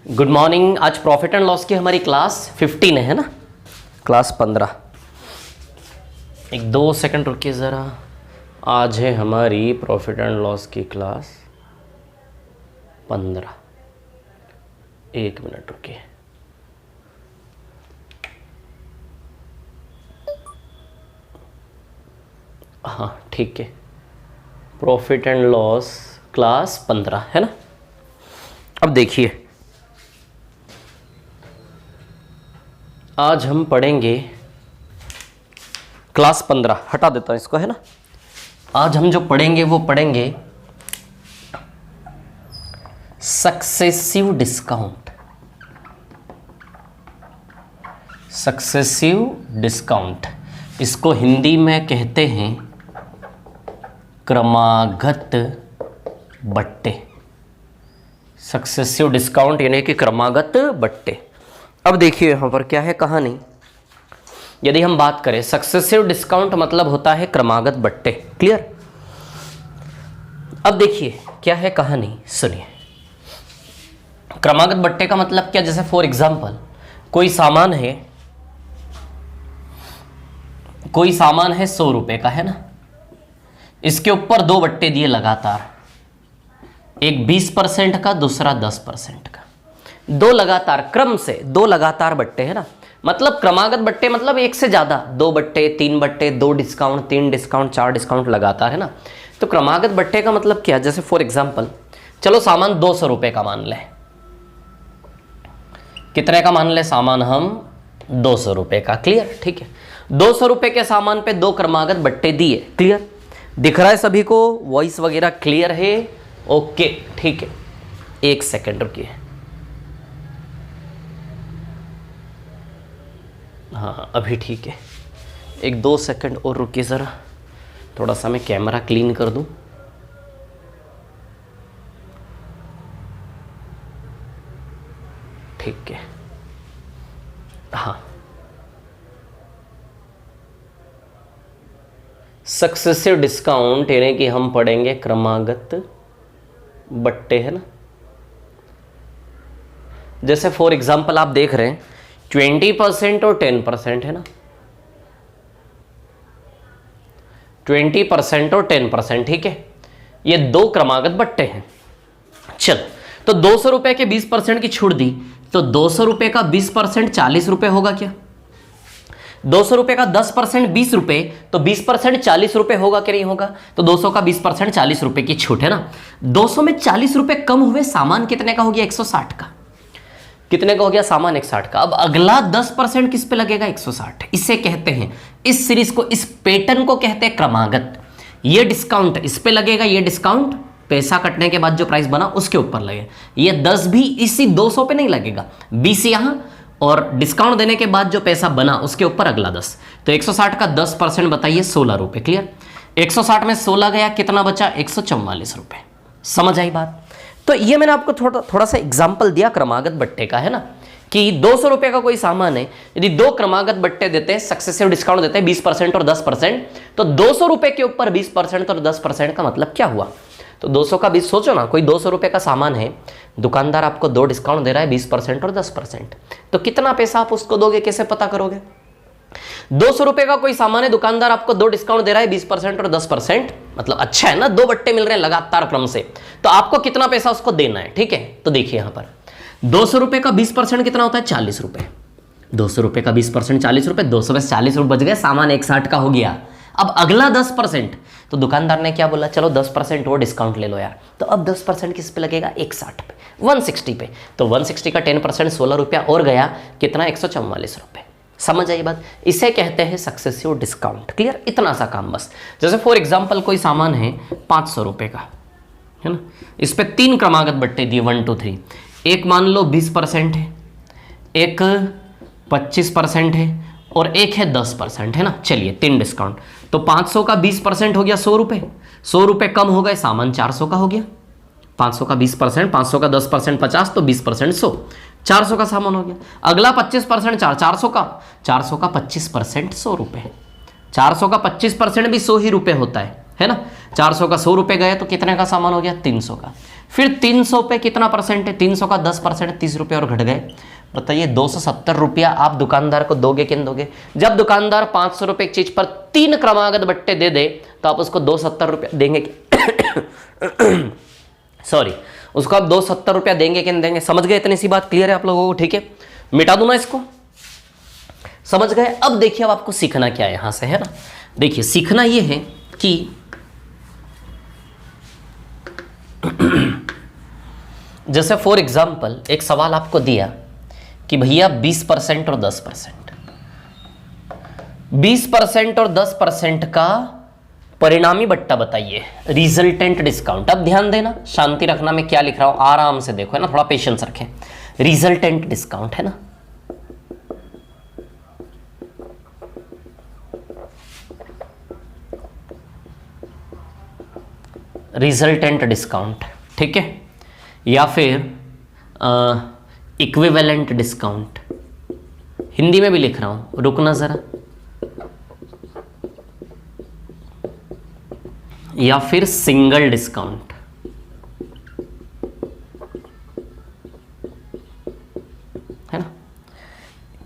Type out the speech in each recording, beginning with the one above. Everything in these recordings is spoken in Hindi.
Good morning. आज प्रॉफिट एंड लॉस की हमारी क्लास 15 है ना, क्लास 15। एक 2 सेकंड रुकिए ज़रा। आज है हमारी प्रॉफिट एंड लॉस की क्लास 15। 1 मिनट रुकिए। हाँ ठीक है, प्रॉफिट एंड लॉस क्लास 15 है ना। अब देखिए, आज हम पढ़ेंगे क्लास 15। हटा देता हूं इसको, है ना। आज हम जो पढ़ेंगे वो पढ़ेंगे सक्सेसिव डिस्काउंट। सक्सेसिव डिस्काउंट, इसको हिंदी में कहते हैं क्रमागत बट्टे। सक्सेसिव डिस्काउंट यानी कि क्रमागत बट्टे। अब देखिए यहाँ पर क्या है कहानी। यदि हम बात करें, सक्सेसिव डिस्काउंट मतलब होता है क्रमागत बट्टे। क्लियर। अब देखिए क्या है कहानी, सुनिए। क्रमागत बट्टे का मतलब क्या, जैसे फॉर एग्जांपल कोई सामान है 100 रुपए का, है ना। इसके ऊपर 2 बट्टे दिए लगातार, एक 20% का, दूसरा 10% का। 2 लगातार, क्रम से 2 लगातार बट्टे, है ना। मतलब क्रमागत बट्टे मतलब एक से ज्यादा, 2 बट्टे, 3 बट्टे, 2 डिस्काउंट, 3 डिस्काउंट, 4 डिस्काउंट लगातार, है ना। तो क्रमागत बट्टे का मतलब क्या, जैसे फॉर एग्जांपल चलो सामान 200 रुपए का मान लें। कितने का मान ले सामान हम? 200 रुपए का। क्लियर, ठीक है। 200 रुपए के सामान पे 2 क्रमागत बट्टे दिए। क्लियर, दिख रहा है सभी को? वॉइस वगैरह क्लियर है? ओके ठीक है। 1 सेकेंड रुकिए। हाँ अभी ठीक है। 1-2 सेकंड और रुकिए ज़रा, थोड़ा सा मैं कैमरा क्लीन कर दूं। ठीक है। हाँ, सक्सेसिव डिस्काउंट यानी कि हम पढ़ेंगे क्रमागत बट्टे, है ना। जैसे फॉर एग्जांपल आप देख रहे हैं 20% और 10%, है ना। 20% और 10%, ठीक है। ये 2 क्रमागत बट्टे हैं। चल, तो 200 रुपए के 20% की छूट दी, तो 200 रुपए का 20% 40 रुपए होगा क्या? 200 रुपए का 10% 20 रुपए, तो 20% 40 रुपए होगा कि नहीं होगा? तो 200 का 20% 40 रुपए की छूट, है ना। 200 में 40 रुपए कम हुए, सामान कितने का हो गया? 160 का। कितने का हो गया? सामान 160 का। अब अगला 10% किस पे लगेगा? 160। इसे कहते हैं, इस सीरीज को, इस पैटर्न को कहते हैं क्रमागत। ये डिस्काउंट इस पे लगेगा, ये डिस्काउंट पैसा कटने के बाद जो प्राइस बना उसके ऊपर लगेगा। ये 10 भी इसी 200 पे नहीं लगेगा, 20 यहां, और डिस्काउंट देने के बाद जो पैसा बना उसके ऊपर अगला 10। तो 160 का 10% बताइए 16 रुपए। क्लियर। 160 में 16 गया, कितना बचा? 144 रुपए। समझ आई बात? तो ये मैंने आपको थोड़ा सा एग्जांपल दिया क्रमागत बट्टे का, है ना, कि 200 रुपए का कोई सामान है, यदि 2 क्रमागत बट्टे देते हैं, सक्सेसिव डिस्काउंट देते हैं 20% और 10%, तो 200 रुपए के ऊपर 20% और 10% का मतलब क्या हुआ? तो 200 का 20, सोचो ना, कोई 200 रुपए का सामान है, दुकानदार आपको 2 डिस्काउंट दे रहा है 20% और 10%, तो कितना पैसा आप उसको दोगे? कैसे पता करोगे? 200 रुपए का कोई सामान है, दुकानदार आपको 2 डिस्काउंट दे रहा है 20% और 10%, मतलब अच्छा है ना, 2 बट्टे मिल रहे हैं लगातार क्रम से, तो आपको कितना पैसा उसको देना है? ठीक है, तो देखिए यहां पर 200 रुपए का 20% कितना होता है? 40 रुपए। 200 रुपए का 20% 40 रुपए, 200 में 40 रुपए बच गए, सामान 160 का हो गया। अब अगला 10%, तो दुकानदार ने क्या बोला? चलो 10% और डिस्काउंट ले लो यार। तो अब 10% किस पे लगेगा? 160 पे, 160 पे। तो 160 का 10% 16 रुपया और गया, कितना? 144 रुपए। समझ आई बात? इसे कहते हैं सक्सेसिव डिस्काउंट। क्लियर, इतना सा काम बस। जैसे फॉर एग्जांपल कोई सामान है 500 रुपए का, है ना, इस पे 3 क्रमागत बट्टे दिए, 1 2 3। एक मान लो 20% है, एक 25% है, और एक है 10%, है ना। चलिए 3 डिस्काउंट, तो 500 का 20% हो गया 100 रुपए। 100 रुपए कम हो गए, सामान 400 का हो गया। 500 का 20%, 500 का 10% 50, तो 20% 100, 400 का सामान हो गया। अगला 25% 400 का 25% 100 रुपए। 400 का 25% भी 100 ही रुपए होता है ना। 400 का 100 रुपए गए तो कितने का सामान हो गया? 300 का। फिर 300 पे कितना परसेंट है, 300 का 10% 30 रुपये और घट गए। बताइए 270 रुपया आप दुकानदार को दोगे कि नहीं दोगे? जब दुकानदार 500 रुपये एक चीज पर 3 क्रमागत बट्टे दे दे तो आप उसको 270 रुपया देंगे सॉरी, उसको आप 270 रुपया देंगे कि नहीं देंगे? समझ गए? इतनी सी बात क्लियर है आप लोगों को? ठीक है, मिटा दूं ना इसको? समझ गए? अब देखिए अब आपको सीखना क्या है यहां से, है ना। देखिए सीखना ये है कि जैसे फॉर एग्जाम्पल एक सवाल आपको दिया कि भैया 20% और 10%, 20% और 10% का परिणामी बट्टा बताइए, रिजल्टेंट डिस्काउंट। अब ध्यान देना, शांति रखना, मैं क्या लिख रहा हूं आराम से देखो, है ना, थोड़ा पेशेंस रखें। रिजल्टेंट डिस्काउंट है ना, रिजल्टेंट डिस्काउंट, ठीक है, या फिर इक्विवेलेंट डिस्काउंट, हिंदी में भी लिख रहा हूं, रुकना जरा, या फिर सिंगल डिस्काउंट, है ना।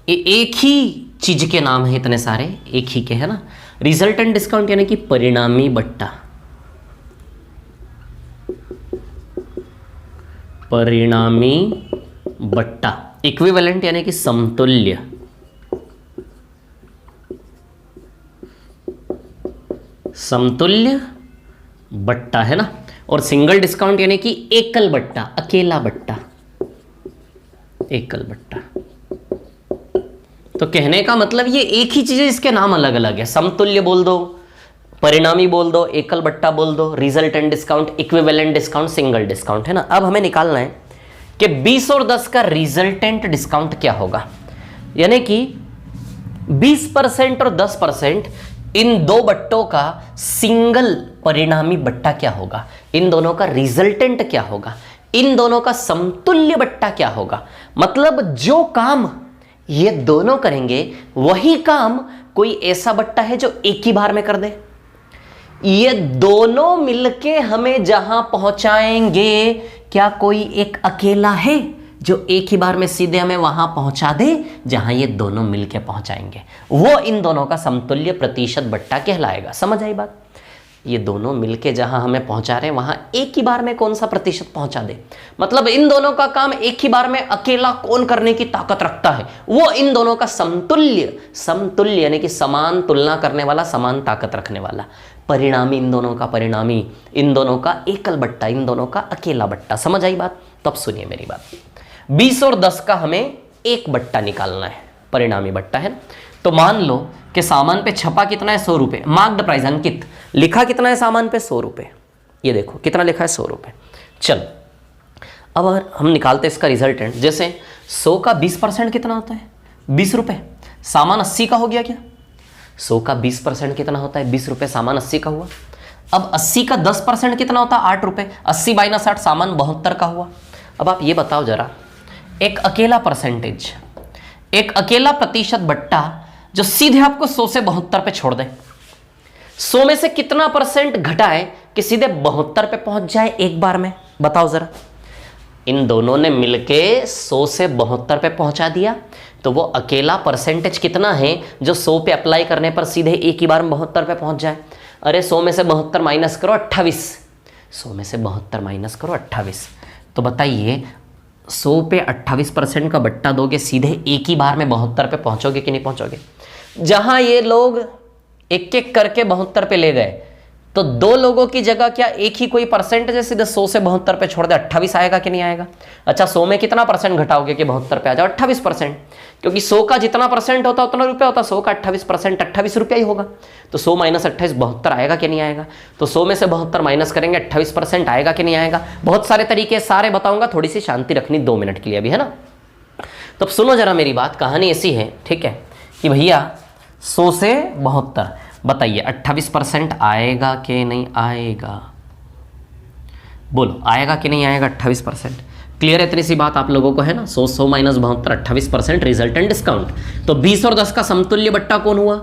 एक ही चीज के नाम है, इतने सारे एक ही के, है ना। रिजल्टेंट डिस्काउंट यानी कि परिणामी बट्टा, परिणामी बट्टा। इक्विवेलेंट यानी कि समतुल्य, समतुल्य बट्टा, है ना। और सिंगल डिस्काउंट यानी कि एकल बट्टा, अकेला बट्टा, एकल बट्टा। तो कहने का मतलब ये एक ही चीज है, इसके नाम अलग अलग है। समतुल्य बोल दो, परिणामी बोल दो, एकल बट्टा बोल दो, resultant discount, equivalent discount, single discount, है ना। अब हमें निकालना है कि 20 और 10 का रिजल्टेंट डिस्काउंट क्या होगा, यानी कि 20% और 10%, इन दो बट्टों का सिंगल परिणामी बट्टा क्या होगा, इन दोनों का रिजल्टेंट क्या होगा, इन दोनों का समतुल्य बट्टा क्या होगा। मतलब जो काम ये दोनों करेंगे वही काम कोई ऐसा बट्टा है जो एक ही बार में कर दे। ये दोनों मिलके हमें जहां पहुंचाएंगे, क्या कोई एक अकेला है जो एक ही बार में सीधे हमें वहां पहुंचा दे जहां ये दोनों मिलके पहुंचाएंगे? वो इन दोनों का समतुल्य प्रतिशत बट्टा कहलाएगा। समझ आई बात? ये दोनों मिलके जहां हमें पहुंचा रहे हैं वहां एक ही बार में कौन सा प्रतिशत पहुंचा दे, मतलब इन दोनों का काम एक ही बार में अकेला कौन करने की ताकत रखता है, वो इन दोनों का समतुल्य, समतुल्य यानी कि समान तुलना करने वाला, समान ताकत रखने वाला। परिणामी इन दोनों का परिणामी, इन दोनों का एकल बट्टा, इन दोनों का अकेला बट्टा। समझ आई बात? तब सुनिए मेरी बात। 20 और 10 का हमें एक बट्टा निकालना है, परिणामी बट्टा, है। तो मान लो कि सामान पे छपा कितना है, 100 रुपये, मार्क्ड प्राइस अंकित, लिखा कितना है सामान पे, 100 रुपये। ये देखो कितना लिखा है, 100 रुपये। चलो अब अगर हम निकालते हैं इसका रिजल्टेंट, जैसे 100 का 20% कितना होता है, 20 रुपये। सामान 80 का हो गया क्या? 100 का 20% कितना होता है, 20 रुपये, सामान 80 का हुआ। अब 80 का 10% कितना होता है, 8 रुपये। 80 माइनस 8, सामान 72 का हुआ। अब आप ये बताओ जरा, एक अकेला परसेंटेज, एक अकेला प्रतिशत बट्टा जो सीधे आपको 100 से 72 पे छोड़ दे, 100 में से कितना परसेंट घटाए कि सीधे 72 पे पहुंच जाए एक बार में? बताओ जरा। इन दोनों ने मिलके 100 से 72 पे पहुंचा दिया, तो वो अकेला परसेंटेज कितना है जो 100 पे अप्लाई करने पर सीधे एक ही बार में 72 पे पहुंच जाए? अरे 100 में से 72 माइनस करो 28, 100 में से 72 माइनस करो 28। तो बताइए 100 पे 28% का बट्टा दोगे, सीधे एक ही बार में 72 पे पहुंचोगे कि नहीं पहुंचोगे? जहां ये लोग एक एक करके 72 पे ले गए, तो दो लोगों की जगह क्या एक ही कोई परसेंटेज है, सीधे 100 से 72 पे छोड़ दे, 28 आएगा कि नहीं आएगा? अच्छा 100 में कितना परसेंट घटाओगे कि 72 पे आ जाओ? 28%, क्योंकि 100 का जितना परसेंट होता उतना रुपया होता, 100 का 28%, 28 रुपया ही होगा। तो 100 माइनस 28, 72 आएगा कि नहीं आएगा? तो 100 में से 72 माइनस करेंगे, 28% आएगा कि नहीं आएगा? बहुत सारे तरीके सारे बताऊंगा, थोड़ी सी शांति रखनी 2 मिनट के लिए अभी, है ना। तो सुनो जरा मेरी बात, कहानी ऐसी है, ठीक है, कि भैया 100 से 72, बताइए 28% आएगा कि नहीं आएगा? बोलो आएगा कि नहीं आएगा 28%? क्लियर है इतनी सी बात आप लोगों को, है ना। 100 माइनस 72, 28% रिजल्टेंट डिस्काउंट। तो 20 और 10 का समतुल्य बट्टा कौन हुआ?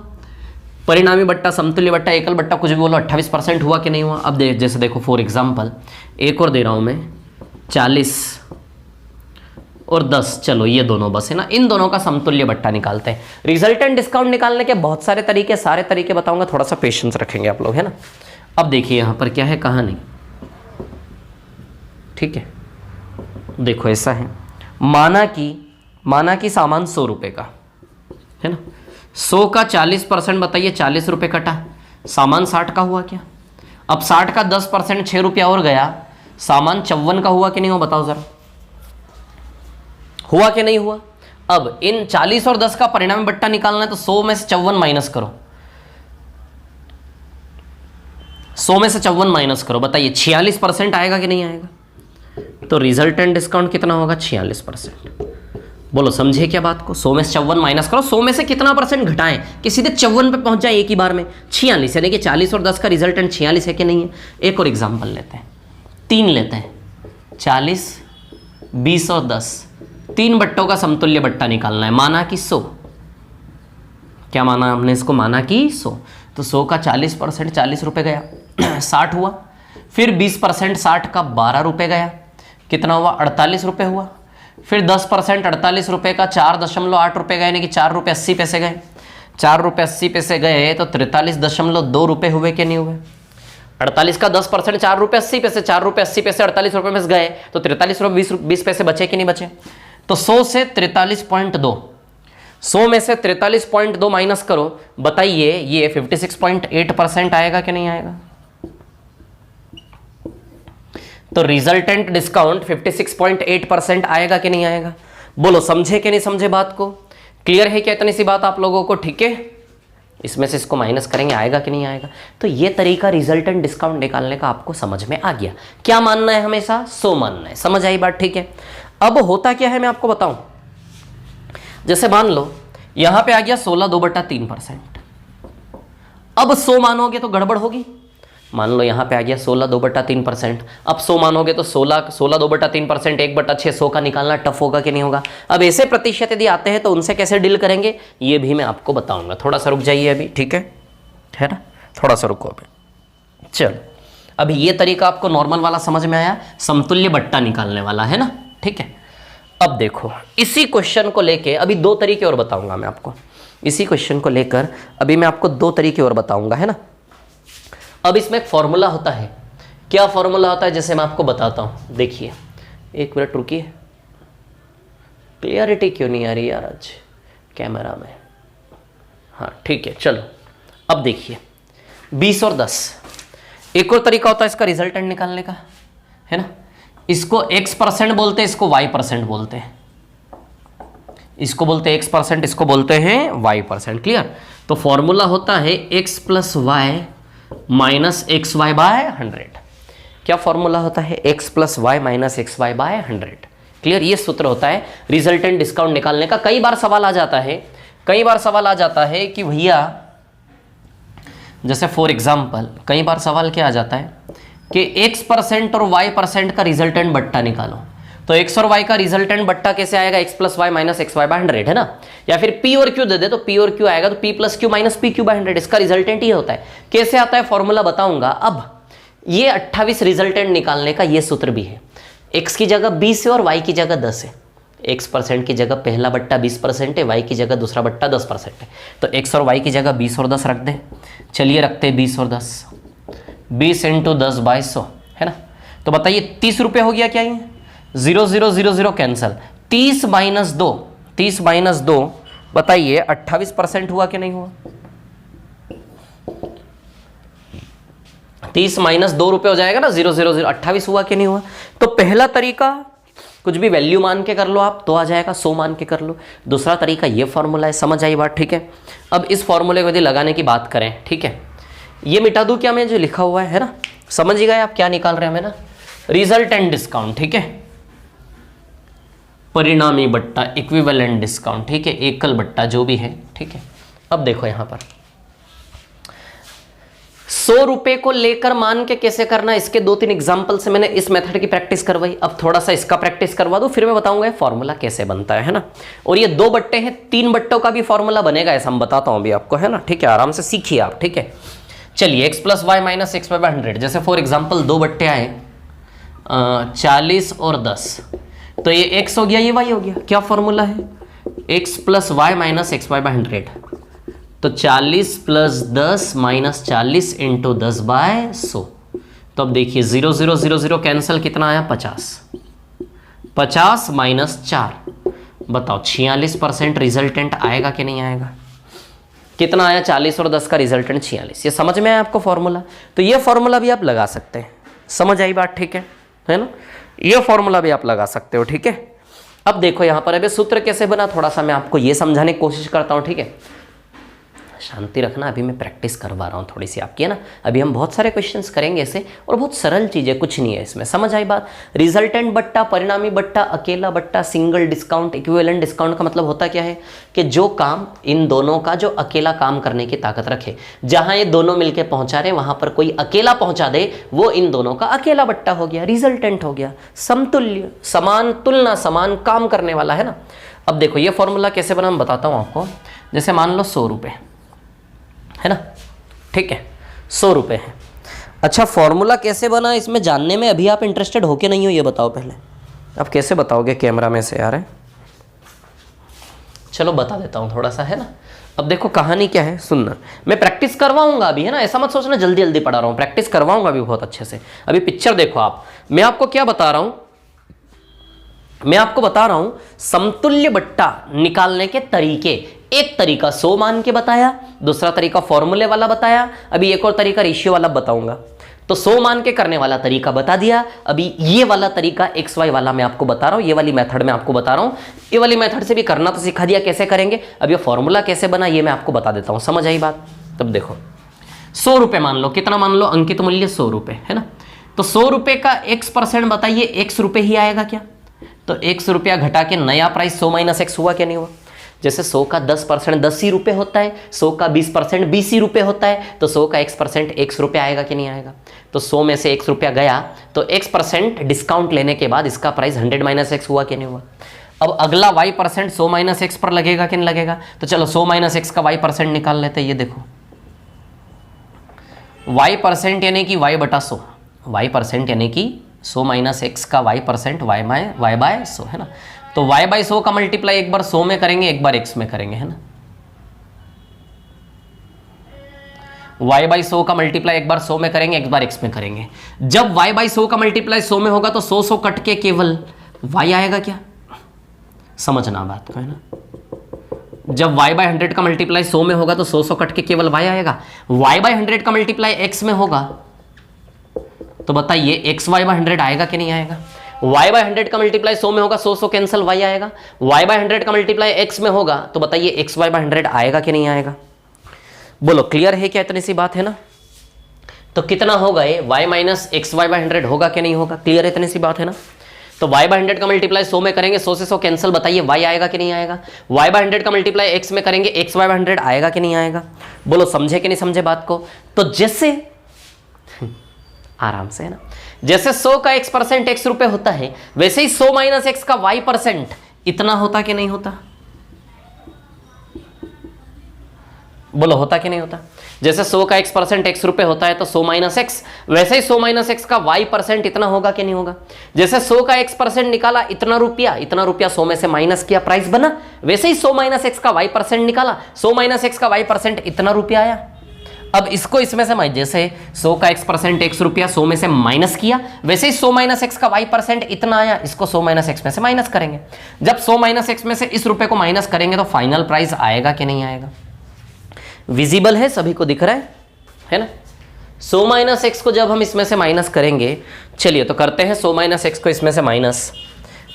परिणामी बट्टा, समतुल्य बट्टा, एकल बट्टा, कुछ भी बोलो, 28% हुआ कि नहीं हुआ? अब जैसे देखो फॉर एग्जाम्पल एक और दे रहा हूं मैं, 40 और 10, चलो ये दोनों बस है ना, इन दोनों का समतुल्य बट्टा निकालते हैं। रिजल्टेंट डिस्काउंट निकालने के बहुत सारे तरीके, सारे तरीके बताऊंगा, थोड़ा सा पेशेंस रखेंगे आप लोग, है ना। अब देखिए यहां पर क्या है, कहानी, ठीक है। देखो ऐसा है, माना कि सामान 100 रुपए का है ना, 100 का 40% बताइए, 40 रुपए कटा, सामान 60 का हुआ क्या? अब 60 का 10% 6 रुपया और गया, सामान 54 का हुआ कि नहीं हुआ, बताओ जरा, हुआ कि नहीं हुआ? अब इन 40 और 10 का परिणाम बट्टा निकालना है, तो 100 में से 54 माइनस करो, 100 में से 54 माइनस करो, बताइए 46% आएगा कि नहीं आएगा? तो रिजल्टेंट डिस्काउंट कितना होगा? 46%। बोलो समझे क्या बात को? 100 में से 54 माइनस करो, 100 में से कितना परसेंट घटाएं कि सीधे 54 पे पहुंच जाए एक ही बार में? 46, यानी कि 40 और 10 का रिजल्टेंट 46 है कि नहीं है? एक और एग्जाम्पल लेते हैं, 3 लेते हैं, 40, 20 और 10, 3 बट्टों का समतुल्य बट्टा निकालना है। माना कि 100, क्या माना हमने इसको? माना कि 100, तो 100 का 40% 40 रुपये गया, 60 हुआ, फिर 20% 60 का 12 रुपये गया, कितना हुआ? 48 रुपये हुआ, फिर 10% 48 रुपये का 4.8 रुपये गए, यानी कि 4 रुपये 80 पैसे गए, 4 रुपये 80 पैसे गए तो 43.2 रुपये हुए कि नहीं हुए? 48 का 10% 4 रुपये 80 पैसे, 4 रुपये 80 पैसे 48 रुपये में गए तो 43 रुपये 20 पैसे बचे कि नहीं बचे? तो 100 से 43.2, 100 में से 43.2 माइनस करो, बताइए ये 56.8% आएगा कि नहीं आएगा? तो रिजल्टेंट डिस्काउंट 56.8% आएगा कि नहीं आएगा? बोलो समझे कि नहीं समझे बात को? क्लियर है क्या इतनी सी बात आप लोगों को? ठीक है, इसमें से इसको माइनस करेंगे, आएगा कि नहीं आएगा? तो ये तरीका रिजल्टेंट डिस्काउंट निकालने का आपको समझ में आ गया। क्या मानना है? हमेशा 100 मानना है। समझ आई बात? ठीक है। अब होता क्या है मैं आपको बताऊं, जैसे मान लो यहां पे आ गया 16 2/3%, अब 100 मानोगे तो गड़बड़ होगी। मान लो यहां पे आ गया 16 2/3%, अब 100 मानोगे तो 16 2/3%, 1/6, 100 का निकालना टफ होगा कि नहीं होगा? अब ऐसे प्रतिशत यदि आते हैं तो उनसे कैसे डील करेंगे ये भी मैं आपको बताऊंगा। थोड़ा सा रुक जाइए अभी, ठीक है ना, थोड़ा सा रुको अभी। चलो अभी ये तरीका आपको नॉर्मल वाला समझ में आया, समतुल्य बट्टा निकालने वाला, है ना, ठीक है। अब देखो इसी क्वेश्चन को लेके अभी 2 तरीके और बताऊंगा मैं आपको, इसी क्वेश्चन को लेकर अभी मैं आपको 2 तरीके और बताऊंगा, है ना। अब इसमें एक फॉर्मूला होता है, क्या फॉर्मूला होता है जैसे मैं आपको बताता हूं। देखिए 1 मिनट रुकिए, क्लियरिटी क्यों नहीं आ रही यार आज कैमरा में? हाँ ठीक है, चलो अब देखिए 20 और 10, एक और तरीका होता है इसका रिजल्टेंट निकालने का, है ना। इसको x% बोलते हैं, इसको y% बोलते हैं, इसको बोलते हैं x%, इसको बोलते हैं y%। क्लियर? तो फॉर्मूला होता है x + y - xy/100। क्या फॉर्मूला होता है? x + y - xy/100। क्लियर? ये सूत्र होता है रिजल्टेंट डिस्काउंट निकालने का। कई बार सवाल आ जाता है, कई बार सवाल आ जाता है कि भैया, जैसे फॉर एग्जाम्पल कई बार सवाल क्या आ जाता है कि x% और y% का रिजल्टेंट बट्टा निकालो। तो x और y का रिजल्टेंट बट्टा कैसे आएगा? x + y - xy/100, है ना। या फिर p और q दे दे तो p और q आएगा, तो p + q - pq/100, इसका रिजल्टेंट ये होता है। कैसे आता है फॉर्मूला बताऊंगा। अब ये 28 रिजल्टेंट निकालने का ये सूत्र भी है। x की जगह 20 है और y की जगह 10 है। x% की जगह पहला बट्टा 20% है, y की जगह दूसरा बट्टा 10% है। तो x और y की जगह 20 और 10 रख दे। चलिए रखते 20 और 10, 20 × 10 / 100, है ना। तो बताइए 30 रुपये हो गया क्या? ये 0 0 0 0 कैंसल, 30 - 2, 30 - 2 बताइए 28% हुआ कि नहीं हुआ? 30 - 2 रुपये हो जाएगा ना, 0 0 0, 28 हुआ कि नहीं हुआ? तो पहला तरीका कुछ भी वैल्यू मान के कर लो आप तो आ जाएगा, 100 मान के कर लो। दूसरा तरीका ये फॉर्मूला है, समझ आई बात? ठीक है। अब इस फॉर्मूले को यदि लगाने की बात करें, ठीक है, ये मिटा दूं क्या मैं जो लिखा हुआ है ना, समझ ही गए आप क्या निकाल रहे हैं हमें ना, रिजल्टेंट डिस्काउंट, ठीक है, परिणामी बट्टा, इक्विवेलेंट डिस्काउंट, ठीक है, एकल बट्टा जो भी है, ठीक है। अब देखो यहां पर 100 रुपए को लेकर मान के कैसे करना, इसके 2-3 एग्जाम्पल से मैंने इस मेथड की प्रैक्टिस करवाई। अब थोड़ा सा इसका प्रैक्टिस करवा दो, फिर मैं बताऊंगा ये फॉर्मूला कैसे बनता है ना। और ये 2 बट्टे हैं, 3 बट्टों का भी फॉर्मूला बनेगा, ऐसा हम बताता हूं अभी आपको, है ना, ठीक है। आराम से सीखिए आप, ठीक है। चलिए x + y - xy/100, जैसे फॉर एग्जाम्पल 2 बट्टे आए, 40 और 10, तो ये x हो गया, ये y हो गया। क्या फॉर्मूला है? x plus Y minus x Y by 100। तो 40 प्लस 10 माइनस 40 इंटू 10 बाय 100। तो अब देखिए 0 0 0 0 कैंसिल, कितना आया? 50। 50 माइनस 4, बताओ 46% रिजल्टेंट आएगा कि नहीं आएगा? कितना आया? 40 और 10 का रिजल्टेंट 46। ये समझ में आया आपको फॉर्मूला? तो ये फॉर्मूला भी आप लगा सकते हैं। समझ आई बात? ठीक है ना? ये फॉर्मूला भी आप लगा सकते हो। ठीक है, अब देखो यहां पर अभी सूत्र कैसे बना, थोड़ा सा मैं आपको ये समझाने की कोशिश करता हूं। ठीक है, शांति रखना, अभी मैं प्रैक्टिस करवा रहा हूँ थोड़ी सी आपकी, है ना। अभी हम बहुत सारे क्वेश्चंस करेंगे ऐसे, और बहुत सरल चीज़ है, कुछ नहीं है इसमें। समझ आई बात? रिजल्टेंट बट्टा परिणामी बट्टा अकेला बट्टा सिंगल डिस्काउंट इक्विवेलेंट डिस्काउंट का मतलब होता क्या है कि जो काम इन दोनों का जो अकेला काम करने की ताकत रखे, जहां ये दोनों मिलकर पहुंचा रहे वहां पर कोई अकेला पहुंचा दे, वो इन दोनों का अकेला बट्टा हो गया, रिजल्टेंट हो गया। समतुल्य, समान तुलना, समान काम करने वाला, है ना। अब देखो ये फॉर्मूला कैसे बना, मैं बताता हूँ आपको। जैसे मान लो 100 रुपये है ना, ठीक है, 100 रुपये है। अच्छा, फॉर्मूला कैसे बना इसमें जानने में अभी आप इंटरेस्टेड हो के नहीं हो, ये बताओ पहले। आप कैसे बताओगे कैमरा में से यार? है, चलो बता देता हूँ थोड़ा सा, है ना। अब देखो कहानी क्या है, सुनना। मैं प्रैक्टिस करवाऊंगा अभी, है ना, ऐसा मत सोचना जल्दी जल्दी पढ़ा रहा हूँ, प्रैक्टिस करवाऊंगा अभी बहुत अच्छे से। अभी पिक्चर देखो आप, मैं आपको क्या बता रहा हूँ, मैं आपको बता रहा हूं समतुल्य बट्टा निकालने के तरीके। एक तरीका 100 मान के बताया, दूसरा तरीका फॉर्मूले वाला बताया, अभी एक और तरीका रेशियो वाला बताऊंगा। तो 100 मान के करने वाला तरीका बता दिया, अभी ये वाला तरीका XY वाला मैं आपको बता रहा हूं, ये वाली मेथड में आपको बता रहा हूं। ये वाली मेथड से भी करना तो सिखा दिया कैसे करेंगे, अब ये फॉर्मूला कैसे बना ये मैं आपको बता देता हूं। समझ आई बात? तब देखो 100 रुपये मान लो, कितना मान लो, अंकित मूल्य 100 रुपये, है ना। तो 100 रुपये का X% बताइए, X रुपये ही आएगा क्या? तो X रुपया घटा के नया प्राइस 100 माइनस X हुआ क्या? नहीं हुआ। जैसे 100 का 10% 10 ही रुपये होता है, 100 का 20% 20 ही रुपये होता है, तो 100 का X% X रुपया आएगा कि नहीं आएगा? तो 100 में से X रुपया गया, तो X% डिस्काउंट लेने के बाद इसका प्राइस 100 माइनस X हुआ कि नहीं हुआ? अब अगला Y% 100 माइनस X पर लगेगा कि नहीं लगेगा? तो चलो 100 माइनस X का Y% निकाल लेते हैं। ये देखो Y% यानी कि Y बटा 100, Y% यानी कि 100 माइनस X का Y% Y बाय 100, है ना। तो Y बाय 100 का मल्टीप्लाई एक बार 100 में करेंगे, एक बार X में करेंगे, है ना। Y बाई 100 का मल्टीप्लाई एक बार 100 में करेंगे, एक बार X में करेंगे। जब Y बाई 100 का मल्टीप्लाई 100 में होगा तो 100 कट के केवल Y आएगा क्या? समझना बात को, है ना। जब Y बाई 100 का मल्टीप्लाई 100 में होगा तो 100 कट के केवल Y आएगा। Y बाई 100 का मल्टीप्लाई X में होगा तो बताइए XY बाई 100 आएगा कि नहीं आएगा? Y बाई 100 का मल्टीप्लाई 100 में होगा, 100 कैंसिल, Y आएगा। Y बाई 100 का मल्टीप्लाई X में होगा तो बताइए XY बाई 100 आएगा कि नहीं आएगा? बोलो, क्लियर है क्या? इतनी सी बात है ना। तो कितना होगा ये? Y माइनस XY बाई 100 होगा कि नहीं होगा? क्लियर है, इतनी सी बात है ना। तो Y बाई 100 का मल्टीप्लाई 100 में करेंगे, 100 से 100 कैंसिल, बताइए Y आएगा कि नहीं आएगा? Y बाई 100 का मल्टीप्लाई X में करेंगे, XY बाई 100 आएगा कि नहीं आएगा? बोलो, समझे कि नहीं समझे बात को? तो जैसे आराम से, है ना, जैसे 100 का X% X रुपए होता है, वैसे ही 100 माइनस X का Y% इतना होता कि नहीं होता? बोलो, होता कि नहीं होता? जैसे 100 का X% X रुपए होता है तो 100 माइनस X, वैसे ही 100 माइनस X का Y% इतना होगा कि नहीं होगा? जैसे 100 का X% निकाला, इतना रुपया 100 में से माइनस किया, प्राइस बना, वैसे ही 100 माइनस X का Y% निकाला, 100 माइनस X का Y% इतना रुपया आया। अब इसको इसमें से जैसे 100 का X% X रुपया 100 में से माइनस किया, वैसे ही 100 माइनस X का Y% इतना आया, इसको 100 माइनस X में से माइनस करेंगे। जब 100 माइनस X में से इस रुपए को माइनस करेंगे तो फाइनल प्राइस आएगा कि नहीं आएगा? विजिबल है, सभी को दिख रहा है ना। 100 माइनस X को जब हम इसमें से माइनस करेंगे, चलिए तो करते हैं 100 माइनस X को इसमें से माइनस,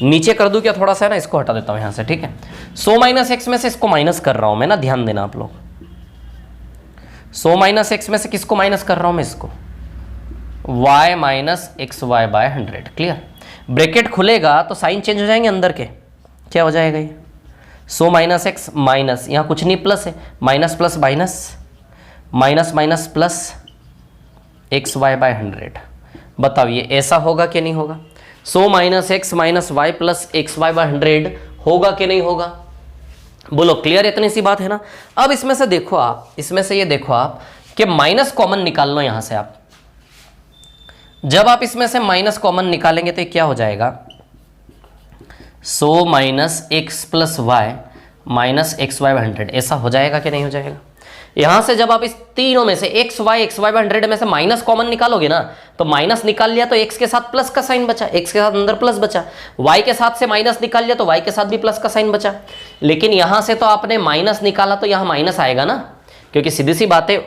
नीचे कर दूं क्या थोड़ा सा, है ना, इसको हटा देता हूं यहां से, ठीक है। 100 माइनस X में से इसको माइनस कर रहा हूं मैं ना, ध्यान देना आप लोग। 100 माइनस X में से किसको माइनस कर रहा हूं मैं? इसको, Y minus XY by 100। Clear? Bracket खुलेगा तो साइन चेंज हो जाएंगे अंदर के, क्या हो जाएगा ये? 100 माइनस X माइनस, यहाँ कुछ नहीं प्लस है, minus plus minus, minus minus plus XY by 100। बताओ ये ऐसा होगा कि नहीं होगा? 100 minus X minus Y plus XY by 100 होगा कि नहीं होगा? बोलो, क्लियर? इतनी सी बात है ना। अब इसमें से देखो आप, इसमें से ये देखो आप कि माइनस कॉमन निकाल लो यहां से आप। जब आप इसमें से माइनस कॉमन निकालेंगे तो ये क्या हो जाएगा, 100 minus x plus Y minus x Y 100, ऐसा हो जाएगा कि नहीं हो जाएगा। यहां से जब आप इस तीनों में से एक्स वाई 100 में से माइनस कॉमन निकालोगे ना, तो माइनस निकाल लिया तो एक्स के साथ प्लस का साइन बचा, एक्स के साथ अंदर प्लस बचा, वाई के साथ से माइनस निकाल लिया तो वाई के साथ भी प्लस का साइन बचा। लेकिन यहां से तो आपने माइनस निकाला तो यहां माइनस आएगा ना, क्योंकि सीधी सी बात है,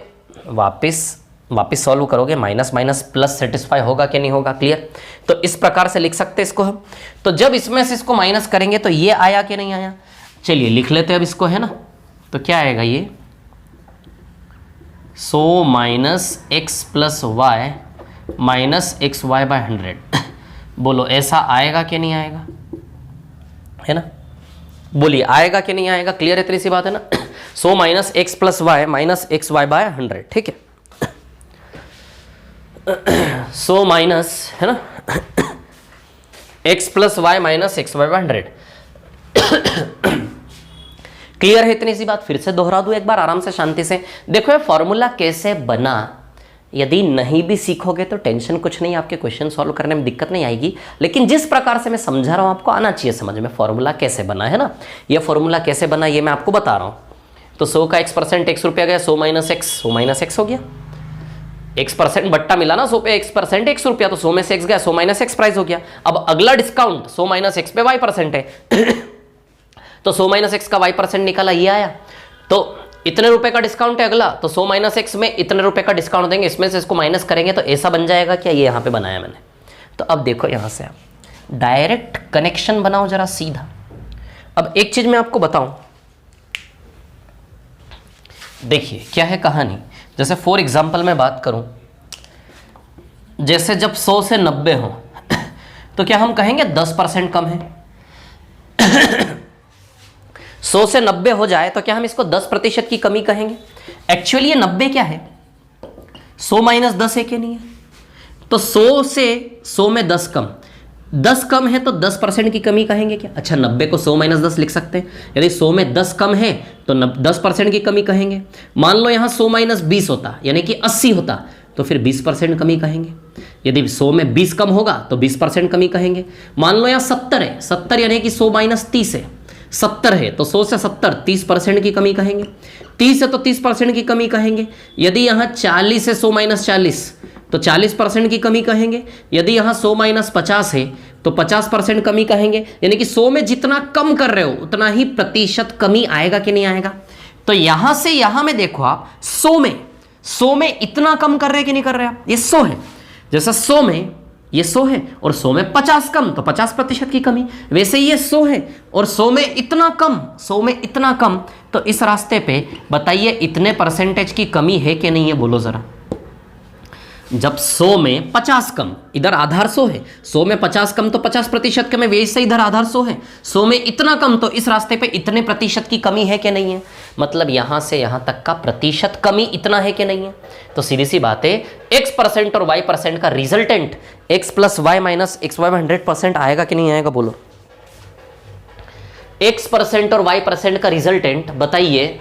वापस सॉल्व करोगे माइनस माइनस प्लस सेटिस्फाई होगा कि नहीं होगा, क्लियर। तो इस प्रकार से लिख सकते हैं इसको हम। तो जब इसमें से इसको माइनस करेंगे तो ये आया कि नहीं आया, चलिए लिख लेते हैं अब इसको, है ना। तो क्या आएगा ये 100 minus x plus Y minus x Y by 100। बोलो ऐसा आएगा कि नहीं आएगा, है ना, बोलिए आएगा कि नहीं आएगा, क्लियर है, इतनी सी बात है ना। 100 minus x plus Y minus x Y by 100, ठीक है। 100 माइनस, है ना, x plus Y minus x Y by 100। Clear है इतनी सी बात, फिर से दोहरा दूं एक बार आराम से शांति से। देखो ये फॉर्मूला कैसे बना, यदि नहीं भी सीखोगे तो टेंशन कुछ नहीं, आपके क्वेश्चन सॉल्व करने में दिक्कत नहीं आएगी। लेकिन जिस प्रकार से मैं समझा रहा हूं आपको आना चाहिए समझ में, फॉर्मूला कैसे बना, है ना। ये फॉर्मूला कैसे बना ये मैं आपको बता रहा हूं। तो 100 का x% x रुपया गया, 100 माइनस x हो गया, x% बट्टा मिला ना 100 पे x% x रुपया, तो 100 में से x गया, 100 माइनस x प्राइस हो गया। अब अगला डिस्काउंट 100 माइनस x पे y% है। तो 100 माइनस एक्स का y% निकाला, ये आया। तो इतने रुपए का डिस्काउंट है अगला, तो 100 माइनस एक्स में इतने रुपए का डिस्काउंट देंगे, इसमें से इसको माइनस करेंगे तो ऐसा बन जाएगा क्या, ये यहां पे बनाया मैंने। तो अब देखो यहां से आप डायरेक्ट कनेक्शन बनाओ जरा सीधा। अब एक चीज मैं आपको बताऊं, देखिए क्या है कहानी। जैसे फॉर एग्जाम्पल मैं बात करूं, जैसे जब 100 से 90 हो तो क्या हम कहेंगे 10% कम है। 100 से 90 हो जाए तो क्या हम इसको 10% की कमी कहेंगे। एक्चुअली ये 90 क्या है, 100 माइनस 10 है कि नहीं है। तो 100 से 100 में 10 कम, 10 कम है तो 10% की कमी कहेंगे क्या। अच्छा 90 को 100 माइनस 10 लिख सकते हैं, यदि 100 में 10 कम है तो 10% की कमी कहेंगे। मान लो यहाँ 100 माइनस 20 होता, यानी कि 80 होता, तो फिर 20% कमी कहेंगे। यदि 100 में 20 कम होगा तो 20% कमी कहेंगे। मान लो यहाँ 70 है, 70 यानी कि 100 माइनस 30 है, 70 है तो 100 से 70 30% की कमी कहेंगे। 30 है तो 30% की कमी कहेंगे। यदि यहाँ 40 से 100 माइनस 40 तो 40% की कमी कहेंगे। यदि यहाँ 100 माइनस 50 है तो 50% कमी कहेंगे। यानी कि 100 में जितना कम कर रहे हो उतना ही प्रतिशत कमी आएगा कि नहीं आएगा। तो यहां से यहां में देखो आप 100 में इतना कम कर रहे हैं कि नहीं कर रहे आप, ये 100 है। जैसा 100 में ये 100 है और 100 में 50 कम तो 50% की कमी। वैसे ये 100 है और 100 में इतना कम, 100 में इतना कम, तो इस रास्ते पे बताइए इतने परसेंटेज की कमी है कि नहीं है, बोलो जरा। जब 100 में 50 कम, इधर आधार 100 है, 100 में 50 कम तो 50% कम है, वैसे इधर आधार 100 है। 100 में इतना कम तो इस रास्ते पे इतने प्रतिशत की कमी है कि नहीं है। मतलब यहां से यहां तक का प्रतिशत कमी इतना है कि नहीं है। तो सीधी सी बात है, x% और y% का resultant x plus Y minus x Y 100% आएगा कि नहीं आएगा, बोलो। x% और y% का रिजल्टेंट बताइए,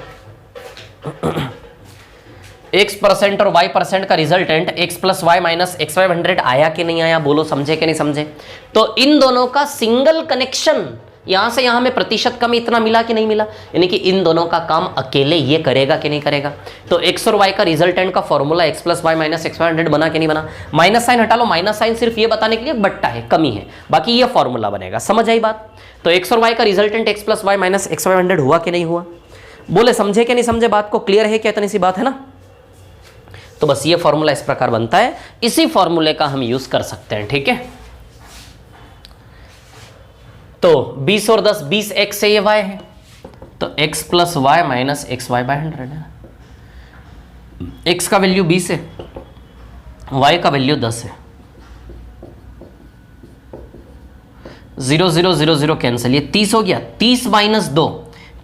x% और y% का resultant x plus Y minus x Y 100 आया कि नहीं आया, बोलो, समझे कि नहीं समझे। तो इन दोनों का सिंगल कनेक्शन, यहां से यहां में प्रतिशत कमी इतना मिला कि नहीं मिला, यानी कि इन दोनों का काम अकेले ये करेगा कि नहीं करेगा। तो x और y का रिजल्टेंट का formula x plus Y minus x Y 100 बना कि नहीं बना। माइनस साइन हटा लो, माइनस साइन सिर्फ ये बताने के लिए बट्टा है, कमी है, बाकी ये फॉर्मूला बनेगा, समझ आई बात। तो x और y का resultant x plus Y minus x Y 100 हुआ कि नहीं हुआ, बोले, समझे कि नहीं समझे बात को, क्लियर है क्या, इतनी सी बात है ना। तो बस ये फॉर्मूला इस प्रकार बनता है, इसी फॉर्मूले का हम यूज कर सकते हैं, ठीक है। तो 20 और 10 20x से ये y है, तो x plus Y minus x Y by 100 है। x का वैल्यू 20 है, y का वैल्यू 10 है। 0 0 0 0 कैंसिल, ये 30 हो गया। 30 माइनस 2,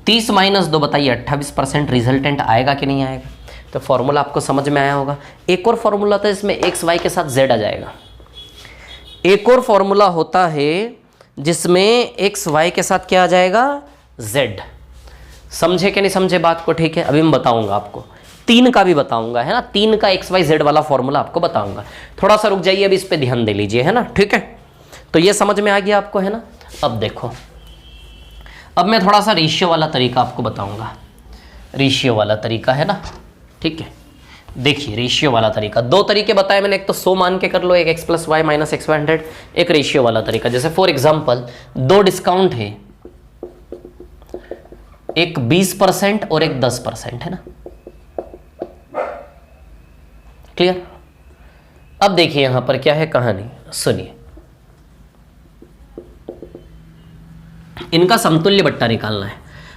30 माइनस 2 बताइए 28% रिजल्टेंट आएगा कि नहीं आएगा। तो फॉर्मूला आपको समझ में आया होगा। एक और फॉर्मूला था इसमें x y के साथ z आ जाएगा। एक और फॉर्मूला होता है जिसमें x y के साथ क्या आ जाएगा, z। समझे कि नहीं समझे बात को, ठीक है। अभी मैं बताऊंगा आपको। 3 का भी बताऊंगा, है ना, 3 का XYZ वाला फॉर्मूला आपको बताऊंगा। थोड़ा सा रुक जाइए, अभी इस पे ध्यान दे लीजिए, है ना, ठीक है। तो ये समझ में आ गया आपको, है ना। अब देखो, अब मैं थोड़ा सा रेशियो वाला तरीका आपको बताऊंगा, रेशियो वाला तरीका, है ना, ठीक है। देखिए रेशियो वाला तरीका, 2 तरीके बताए मैंने, एक तो 100 मान के कर लो, एक x + y - x/100, एक रेशियो वाला तरीका। जैसे फॉर एग्जांपल 2 डिस्काउंट है, एक 20% और एक 10%, है ना, क्लियर। अब देखिए यहां पर क्या है कहानी, सुनिए। इनका समतुल्य बट्टा निकालना है।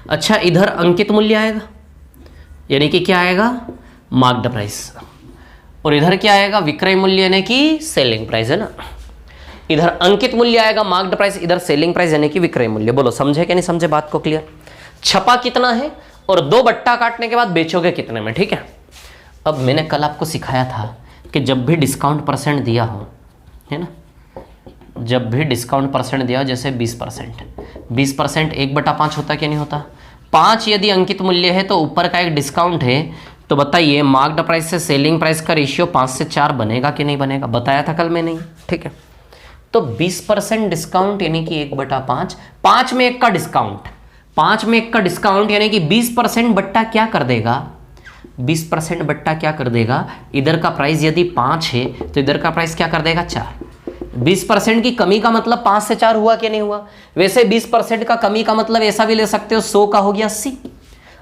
अच्छा, इधर अंकित मूल्य आएगा, यानी कि क्या आएगा, मार्क्ड प्राइस, और इधर क्या आएगा, विक्रय मूल्य यानी कि सेलिंग प्राइस, है ना। इधर अंकित मूल्य आएगा मार्क्ड प्राइस, इधर सेलिंग प्राइस यानी कि विक्रय मूल्य। बोलो समझे क्या नहीं समझे बात को, क्लियर। छपा कितना है और 2 बट्टा काटने के बाद बेचोगे कितने में, ठीक है। अब मैंने कल आपको सिखाया था कि जब भी डिस्काउंट परसेंट दिया हो, है ना, जब भी डिस्काउंट परसेंट दिया हो, जैसे 20%, 20% 1/5 होता क्या नहीं होता। 5 यदि अंकित मूल्य है तो ऊपर का एक डिस्काउंट है, तो बताइए मार्क्ड प्राइस से सेलिंग प्राइस का रेशियो 5 से 4 बनेगा कि नहीं बनेगा, बताया था कल मैंने, ठीक है। तो 20% डिस्काउंट यानी कि 1/5, 5 में 1 का डिस्काउंट, 5 में 1 का डिस्काउंट यानी कि 20% बट्टा क्या कर देगा, 20% बट्टा क्या कर देगा, इधर का प्राइस यदि 5 है तो इधर का प्राइस क्या कर देगा, 4। 20% की कमी का मतलब 5 से 4 हुआ कि नहीं हुआ। वैसे 20% का कमी का मतलब ऐसा भी ले सकते हो, 100 का हो गया 80।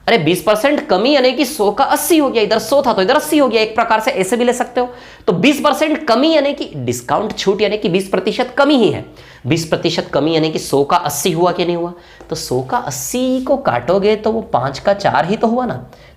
अरे 20% कमी यानी कि 100 का 80 हो गया, इधर 100 था तो इधर 80 हो गया, एक प्रकार से ऐसे भी ले सकते हो। तो 20% कमी यानी कि डिस्काउंट छूट यानी कि 20% कमी ही है। 20% कमी यानी कि 100 का 80 हुआ कि नहीं हुआ। तो 100 का 80 को काटोगे तो वो 5 का 4 ही तो हुआ ना,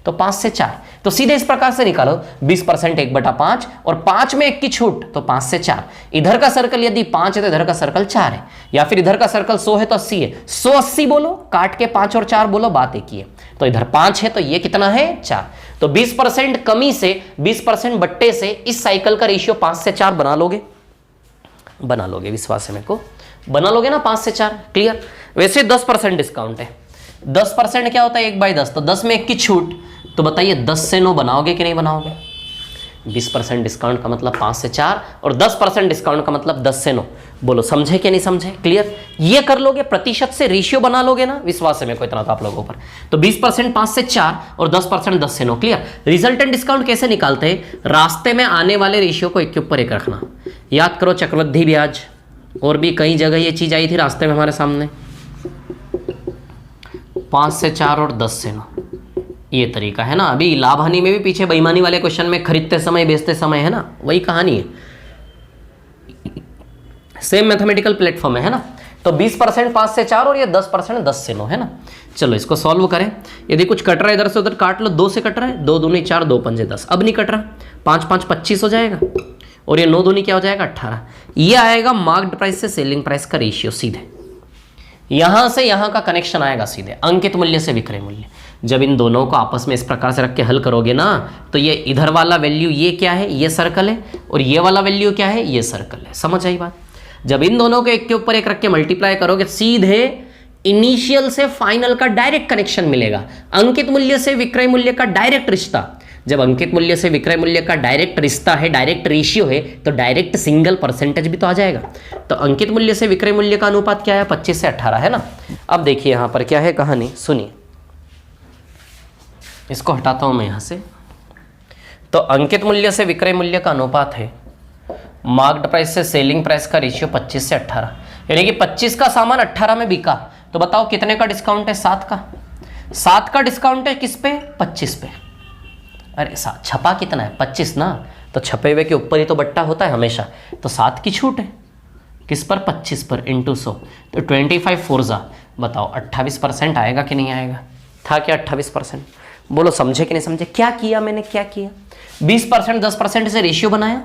तो 5 से 4। तो सीधे इस प्रकार से निकालो, 20% 1/5 और 5 में 1 की छूट तो 5 से 4। इधर का सर्कल यदि 5 है तो इधर का सर्कल 4 है, या फिर इधर का सर्कल 100 है तो 80 है। 100 80 बोलो, काट के 5 और 4 बोलो, बात एक ही है। तो इधर 5 है तो ये कितना है, 4। तो 20% कमी से 20% बट्टे से इस साइकिल का रेशियो 5 से 4 बना लोगे, बना लोगे, विश्वास है मेरे को, बना लोगे ना 5 से 4, क्लियर। वैसे 10% डिस्काउंट है, 10% क्या होता है, 1/10, तो 10 में 1 की छूट, तो बताइए 10 से 9 बनाओगे कि नहीं बनाओगे। 20% डिस्काउंट का मतलब 5 से 4 और 10% डिस्काउंट का मतलब 10 से 9। बोलो समझे कि नहीं समझे, क्लियर। ये कर लोगे, प्रतिशत से रेशियो बना लोगे ना, विश्वास है मेरे को इतना तो आप लोगों पर। तो 20% 5 से 4 और 10% 10 से 9, क्लियर। रिजल्टेंट डिस्काउंट कैसे निकालते हैं, रास्ते में आने वाले रेशियो को 1 के ऊपर 1 रखना। याद करो चक्रवृद्धि ब्याज, और भी कई जगह ये चीज आई थी रास्ते में हमारे सामने। 5 से 4 और 10 से 9, ये तरीका है ना। अभी लाभ हानि में भी पीछे बेईमानी वाले क्वेश्चन में खरीदते समय बेचते समय, है ना, वही कहानी है, सेम मैथमेटिकल प्लेटफॉर्म है ना। तो 20% 5 से 4 और ये 10% 10 से 9, है ना। चलो इसको सॉल्व करें। यदि कुछ कट रहा है इधर से उधर काट लो, 2 से कट रहा है, 2 दूनी 4, 2 पंजे 10, अब नहीं कट रहा, 5 5 25 हो जाएगा, और ये 9 दूनी क्या हो जाएगा, 18। ये आएगा मार्क्ड प्राइस से सेलिंग प्राइस का रेशियो, सीधे यहां से यहां का कनेक्शन आएगा, सीधे अंकित मूल्य से विक्रय मूल्य। जब इन दोनों को आपस में इस प्रकार से रख के हल करोगे ना, तो ये इधर वाला वैल्यू ये क्या है, ये सर्कल है, और ये वाला वैल्यू क्या है, ये सर्कल है। समझ आई बात। जब इन दोनों को 1 के ऊपर 1 रख के मल्टीप्लाई करोगे, सीधे इनिशियल से फाइनल का डायरेक्ट कनेक्शन मिलेगा, अंकित मूल्य से विक्रय मूल्य का डायरेक्ट रिश्ता। जब अंकित मूल्य से विक्रय मूल्य का डायरेक्ट रिश्ता है, डायरेक्ट रेशियो है, तो डायरेक्ट सिंगल परसेंटेज भी तो आ जाएगा। तो अंकित मूल्य से विक्रय मूल्य का अनुपात क्या है, 25 से 18, है ना। अब देखिए यहां पर क्या है कहानी, सुनिए। इसको हटाता हूं मैं यहां से। तो अंकित मूल्य से विक्रय मूल्य का अनुपात है मार्क्ड प्राइस से सेलिंग प्राइस का रेशियो 25 से 18, यानी कि 25 का सामान 18 में बिका, तो बताओ कितने का डिस्काउंट है, 7 का। 7 का डिस्काउंट है किस पे, 25 पे। अरे छपा कितना है, 25 ना, तो छपे हुए के ऊपर ही तो बट्टा होता है हमेशा, तो 7 की छूट है किस पर, 25 पर, इंटू 100, तो 25 4 बताओ 28% आएगा कि नहीं आएगा। था क्या 28%, बोलो समझे कि नहीं समझे। क्या किया मैंने, क्या किया, 20% 10% से रेशियो बनाया।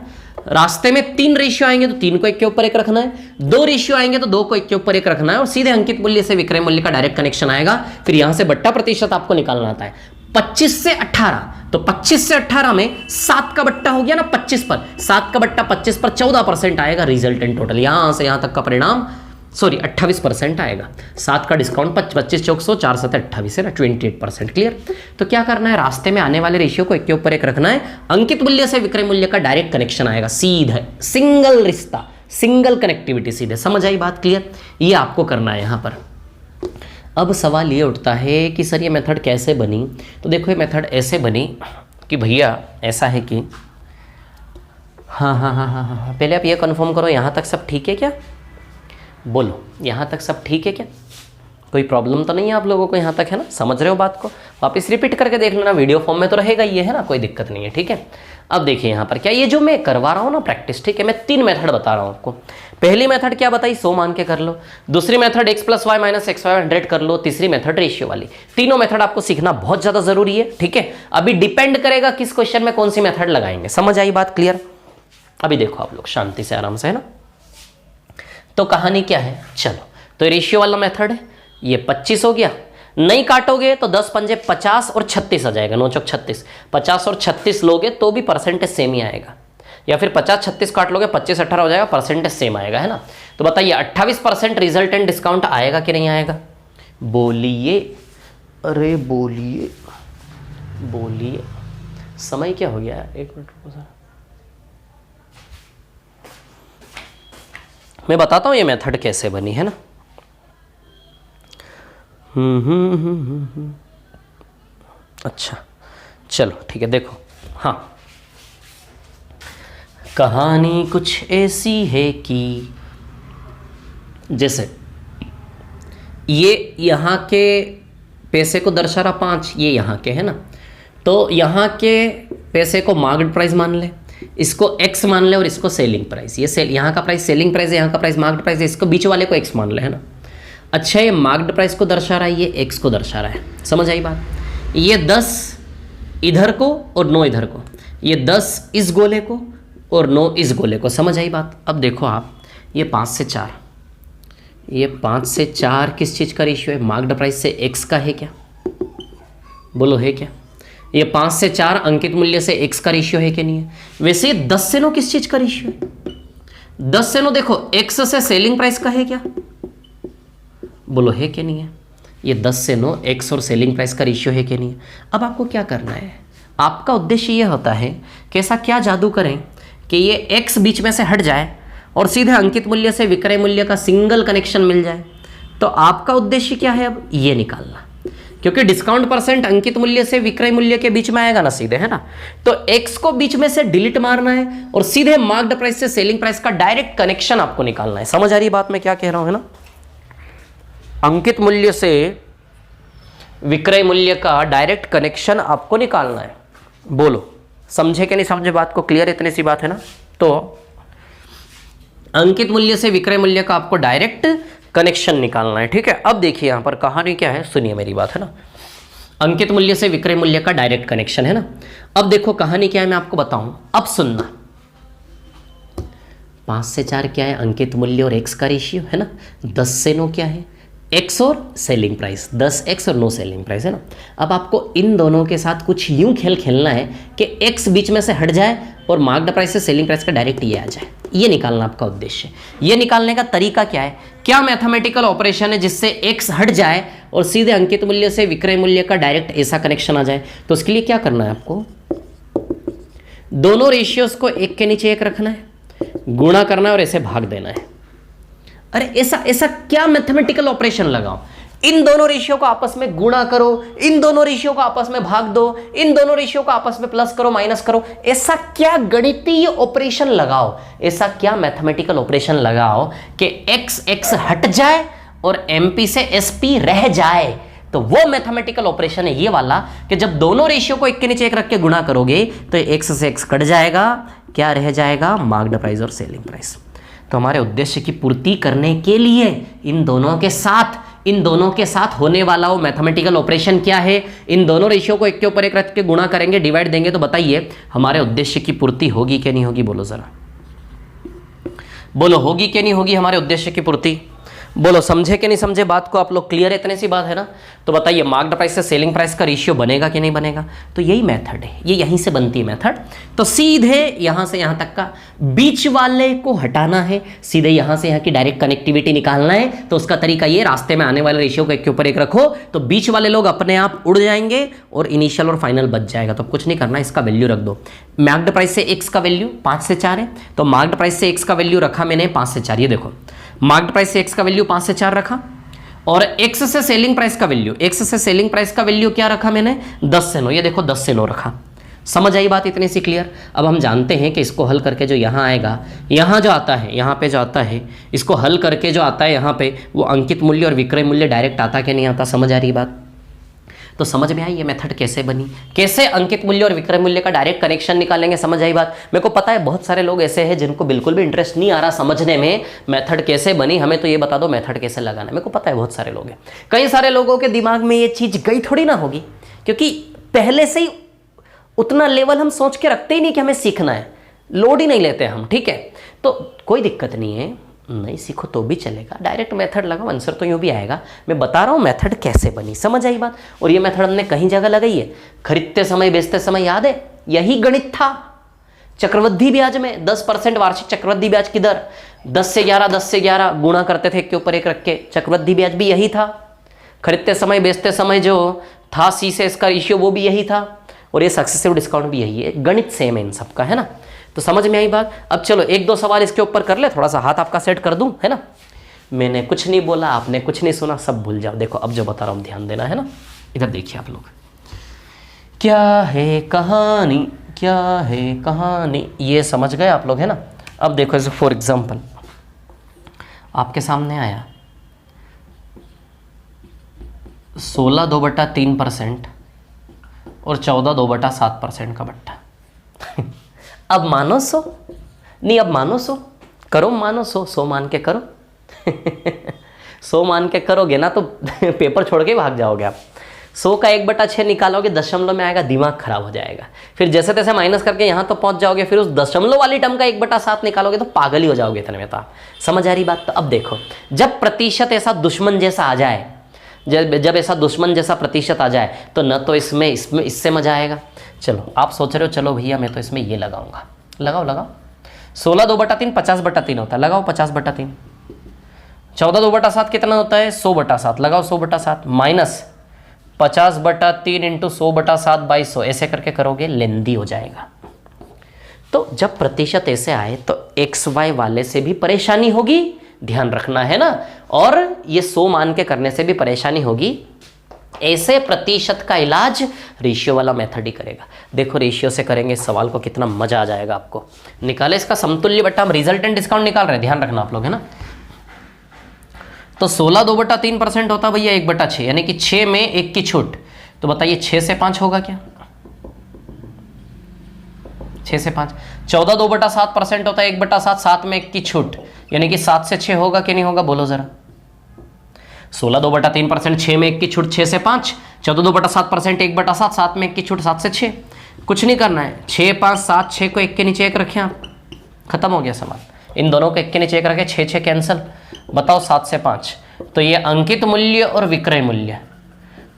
रास्ते में 3 रेशियो आएंगे तो 3 को 1 के ऊपर 1 रखना है, 2 रेशियो आएंगे तो 2 को 1 के ऊपर 1 रखना है, और सीधे अंकित मूल्य से विक्रय मूल्य का डायरेक्ट कनेक्शन आएगा। फिर यहां से बट्टा प्रतिशत आपको निकालना आता है, 25 से 18, तो 25 से 18 में 7 का बट्टा हो गया ना 25 पर, 7 का बट्टा 25 पर 14% आएगा रिजल्टेंट टोटल। यहां से यहां तक का परिणाम सॉरी 28% आएगा। 7 का डिस्काउंट 25 चौक 100, 4 7 28 है ना, 28%। क्लियर। तो क्या करना है, रास्ते में आने वाले रेशियो को एक के ऊपर एक रखना है, अंकित मूल्य से विक्रय मूल्य का डायरेक्ट कनेक्शन आएगा, सीधा सिंगल रिश्ता, सिंगल कनेक्टिविटी, सीधे। समझ आई बात? क्लियर। ये आपको करना है यहाँ पर। अब सवाल ये उठता है कि सर ये मेथड कैसे बनी? तो देखो ये मेथड ऐसे बनी कि भैया ऐसा है कि हाँ, पहले आप ये कंफर्म करो यहाँ तक सब ठीक है क्या? बोलो यहाँ तक सब ठीक है क्या? कोई प्रॉब्लम तो नहीं है आप लोगों को यहाँ तक, है ना? समझ रहे हो बात को? वापस रिपीट करके देख लेना, वीडियो फॉर्म में तो रहेगा ये, है ना, कोई दिक्कत नहीं है। ठीक है। अब देखिए यहाँ पर क्या, ये जो मैं करवा रहा हूँ ना प्रैक्टिस, ठीक है, मैं 3 मेथड बता रहा हूँ आपको। पहली मेथड क्या बताई, 100 मान के कर लो। दूसरी मेथड x + y - xy 100 कर लो। तीसरी मेथड रेशियो वाली। तीनों मेथड आपको सीखना बहुत ज़्यादा जरूरी है। ठीक है। अभी डिपेंड करेगा किस क्वेश्चन में कौन सी मेथड लगाएंगे। समझ आई बात? क्लियर। अभी देखो आप लोग शांति से, आराम से, है ना। तो कहानी क्या है, चलो। तो रेशियो वाला मेथड है, ये 25 हो गया। नहीं काटोगे तो 10 पंजे 50 और 36 आ जाएगा, 9 चौक 36। 50 और 36 लोगे तो भी परसेंटेज सेम ही आएगा, या फिर 50 36 काट लोगे 25 18 हो जाएगा, परसेंटेज सेम आएगा, है ना। तो बताइए 28% रिजल्टेंट डिस्काउंट आएगा कि नहीं आएगा? बोलिए, अरे बोलिए बोलिए। समय क्या हो गया यार, 1 मिनट रुको सर, मैं बताता हूँ ये मेथड कैसे बनी, है ना। अच्छा चलो ठीक है। देखो, हाँ, कहानी कुछ ऐसी है कि जैसे ये यहाँ के पैसे को दर्शा रहा 5, ये यहाँ के, है ना। तो यहाँ के पैसे को मार्केट प्राइस मान ले, इसको x मान ले और इसको सेलिंग प्राइस। ये यहाँ का प्राइस सेलिंग प्राइस है, यहाँ का प्राइस मार्केट प्राइस है, इसको बीच वाले को x मान ले, है ना। अच्छा, ये मार्केट प्राइस को दर्शा रहा है, ये x को दर्शा रहा है। समझ आई बात? ये 10 इधर को और 9 इधर को, ये 10 इस गोले को और 9 इस गोले को। समझ आई बात? अब देखो आप, ये 5 से 4, ये 5 से 4 किस चीज़ का रेशियो है? मार्केट प्राइस से x का है क्या? बोलो है क्या? ये 5 से 4 अंकित मूल्य से x का रेशियो है कि नहीं है? वैसे ये 10 से 9 किस चीज का रेशियो है? 10 से 9 देखो x से सेलिंग प्राइस का है क्या? बोलो है कि नहीं है? ये 10 से 9 x और सेलिंग प्राइस का रेशियो है कि नहीं है? अब आपको क्या करना है, आपका उद्देश्य ये होता है कि ऐसा क्या जादू करें कि ये x बीच में से हट जाए और सीधे अंकित मूल्य से विक्रय मूल्य का सिंगल कनेक्शन मिल जाए। तो आपका उद्देश्य क्या है अब? ये निकालना, क्योंकि डिस्काउंट परसेंट अंकित मूल्य से विक्रय मूल्य के बीच में आएगा ना सीधे, है ना। तो x को बीच में से डिलीट मारना है और सीधे मार्क्ड प्राइस से सेलिंग प्राइस का डायरेक्ट कनेक्शन आपको निकालना है। समझ आ रही बात मैं क्या कह रहा हूं, है ना। अंकित मूल्य से विक्रय मूल्य का डायरेक्ट कनेक्शन आपको निकालना है। बोलो समझे कि नहीं समझे बात को? क्लियर, इतनी सी बात है ना। तो अंकित मूल्य से विक्रय मूल्य का आपको डायरेक्ट कनेक्शन निकालना है। ठीक है। अब देखिए यहां पर कहानी क्या है, सुनिए मेरी बात, है ना। अंकित मूल्य से विक्रय मूल्य का डायरेक्ट कनेक्शन, है ना। अब देखो कहानी क्या है, मैं आपको बताऊं, अब सुनना। 5 से 4 क्या है? अंकित मूल्य और x का रेशियो, है ना। 10 से 9 क्या है? x और सेलिंग प्राइस, 10x और 9 सेलिंग प्राइस, है ना। अब आपको इन दोनों के साथ कुछ यूं खेल खेलना है कि x बीच में से हट जाए और मार्क्ड प्राइस से सेलिंग प्राइस का डायरेक्ट ये आ जाए। ये निकालना आपका उद्देश्य। ये निकालने का तरीका क्या है? क्या मैथमेटिकल ऑपरेशन है जिससे x हट जाए और सीधे अंकित मूल्य से विक्रय मूल्य का डायरेक्ट ऐसा कनेक्शन आ जाए? तो उसके लिए क्या करना है आपको? दोनों रेशियोज को एक के नीचे एक रखना है, गुणा करना है और ऐसे भाग देना है। अरे ऐसा क्या मैथमेटिकल ऑपरेशन लगाओ? इन दोनों रेशियो को आपस में गुणा करो, इन दोनों रेशियो को आपस में भाग दो, इन दोनों रेशियो को आपस में प्लस करो, माइनस करो। ऐसा क्या गणितीय ऑपरेशन लगाओ, ऐसा क्या मैथमेटिकल ऑपरेशन लगाओ कि x हट जाए और mp से sp रह जाए। तो वो मैथमेटिकल ऑपरेशन है ये वाला कि जब दोनों रेशियो को एक के नीचे एक रख के गुणा करोगे तो x से x कट जाएगा, क्या रह जाएगा? मार्क्ड प्राइस और सेलिंग प्राइस। तो हमारे उद्देश्य की पूर्ति करने के लिए इन दोनों के साथ होने वाला वो मैथमेटिकल ऑपरेशन क्या है? इन दोनों रेशियो को एक के ऊपर एक रख के गुणा करेंगे, डिवाइड देंगे। तो बताइए हमारे उद्देश्य की पूर्ति होगी कि नहीं होगी? बोलो जरा, बोलो होगी कि नहीं होगी हमारे उद्देश्य की पूर्ति? बोलो समझे कि नहीं समझे बात को आप लोग? क्लियर है? इतनी सी बात है ना? तो बताइए मार्क्ड प्राइस से सेलिंग प्राइस का रेशियो बनेगा कि नहीं बनेगा? तो यही मेथड है, ये यहीं से बनती है मेथड। तो सीधे यहां से यहां तक का बीच वाले को हटाना है, सीधे यहां से यहां की डायरेक्ट कनेक्टिविटी निकालना है। तो उसका तरीका ये, रास्ते में आने वाले रेशियो को एक के ऊपर एक रखो, तो बीच वाले लोग अपने आप उड़ जाएंगे और इनिशियल और फाइनल बच जाएगा। तो कुछ नहीं करना, इसका वैल्यू रख दो। मार्क्ड प्राइस से एक्स का वैल्यू 5 से 4 है, तो मार्क्ड प्राइस से एक्स का वैल्यू रखा मैंने 5 से 4। ये देखो मार्क्ड प्राइस से एक्स का वैल्यू 5 से 4 रखा, और एक्स से सेलिंग प्राइस का वैल्यू, एक्स से सेलिंग प्राइस का वैल्यू क्या रखा मैंने? 10 से 9। ये देखो 10 से 9 रखा। समझ आई बात इतनी सी क्लियर? अब हम जानते हैं कि इसको हल करके जो यहाँ आएगा, यहाँ जो आता है, यहाँ पे जो आता है, इसको हल करके जो आता है यहाँ पे, वो अंकित मूल्य और विक्रय मूल्य डायरेक्ट आता कि नहीं आता? समझ आ रही बात? तो समझ में आई ये मेथड कैसे बनी, कैसे अंकित मूल्य और विक्रय मूल्य का डायरेक्ट कनेक्शन निकालेंगे? समझ आई बात? मेरे को पता है बहुत सारे लोग ऐसे हैं जिनको बिल्कुल भी इंटरेस्ट नहीं आ रहा समझने में मेथड कैसे बनी, हमें तो ये बता दो मेथड कैसे लगाना है। मेरे को पता है बहुत सारे लोग हैं, कई सारे लोगों के दिमाग में ये चीज गई थोड़ी ना होगी, क्योंकि पहले से ही उतना लेवल हम सोच के रखते ही नहीं कि हमें सीखना है, लोड ही नहीं लेते हम, ठीक है? तो कोई दिक्कत नहीं है, नहीं सीखो तो भी चलेगा, डायरेक्ट मेथड लगाओ, आंसर तो यूं भी आएगा। मैं बता रहा हूं मेथड कैसे बनी, समझ आई बात? और ये मेथड हमने कहीं जगह लगाई है, खरीदते समय बेचते समय, याद है? यही गणित था। चक्रवृद्धि ब्याज में 10% वार्षिक चक्रवृद्धि ब्याज की दर, 10 से 11 गुणा करते थे एक के ऊपर एक रख के, चक्रवृद्धि ब्याज भी यही था। खरीदते समय बेचते समय जो था सी से इसका रेशियो, वो भी यही था, और ये सक्सेसिव डिस्काउंट भी यही है। गणित सेम है इन सबका, है ना? तो समझ में आई बात? अब चलो एक दो सवाल इसके ऊपर कर ले, थोड़ा सा हाथ आपका सेट कर दूं, है ना? मैंने कुछ नहीं बोला, आपने कुछ नहीं सुना, सब भूल जाओ। देखो अब जो बता रहा हूं ध्यान देना, है ना? इधर देखिए आप लोग, क्या है कहानी, क्या है कहानी, ये समझ गए आप लोग, है ना? अब देखो जैसे फॉर एग्जाम्पल आपके सामने आया 16 2/3% और 14 2/7% का बट्टा। अब मानो 100 नहीं, अब मानो 100 करो, मानो 100 मान के करो। 100 मान के करोगे ना तो पेपर छोड़ के भाग जाओगे आप। 100 का 1/6 निकालोगे, दशमलव में आएगा, दिमाग खराब हो जाएगा। फिर जैसे तैसे माइनस करके यहाँ तो पहुँच जाओगे, फिर उस दशमलव वाली टर्म का 1/7 निकालोगे तो पागल ही हो जाओगे इतने में। तो आप समझ आ रही बात? तो अब देखो जब प्रतिशत ऐसा दुश्मन जैसा आ जाए, जब ऐसा दुश्मन जैसा प्रतिशत आ जाए, तो न तो इसमें इससे मजा आएगा। चलो आप सोच रहे हो चलो भैया मैं तो इसमें ये लगाऊंगा, लगाओ लगाओ। 16 2/3 50/3 होता है, लगाओ 50/3। 14 2/7 कितना होता है? 100/7, लगाओ 100/7, माइनस 50/3 इंटू 100/7/100, ऐसे करके करोगे, लेंदी हो जाएगा। तो जब प्रतिशत ऐसे आए तो एक्स वाई वाले से भी परेशानी होगी, ध्यान रखना है ना, और ये 100 मान के करने से भी परेशानी होगी। ऐसे प्रतिशत का इलाज रेशियो वाला मेथड ही करेगा। देखो रेशियो से करेंगे इस सवाल को, कितना मजा आ जाएगा आपको। निकाले इसका समतुल्य बट्टा, हम रिजल्टेंट डिस्काउंट निकाल रहे हैं, ध्यान रखना आप लोग, है ना? तो 16 2/3% होता भैया 1/6, यानी कि 6 में 1 की छूट। तो बताइए 6 से 5 होगा क्या? 6 से 5। 14 2/7% होता है 1/7, 7 में 1 की छूट, यानी कि 7 से 6 होगा कि नहीं होगा? बोलो जरा। 16 2/3%, 6 में 1 की छूट, 6 से 5। 14 2/7%, 1/7, 7 में 1 की छूट, 7 से 6। कुछ नहीं करना है, 6 5 7, 6 को 1 के नीचे 1 रखें आप, खत्म हो गया सवाल। इन दोनों को 1 के नीचे 1 रखें, 6 6 कैंसिल। बताओ 7 से 5, तो ये अंकित मूल्य और विक्रय मूल्य,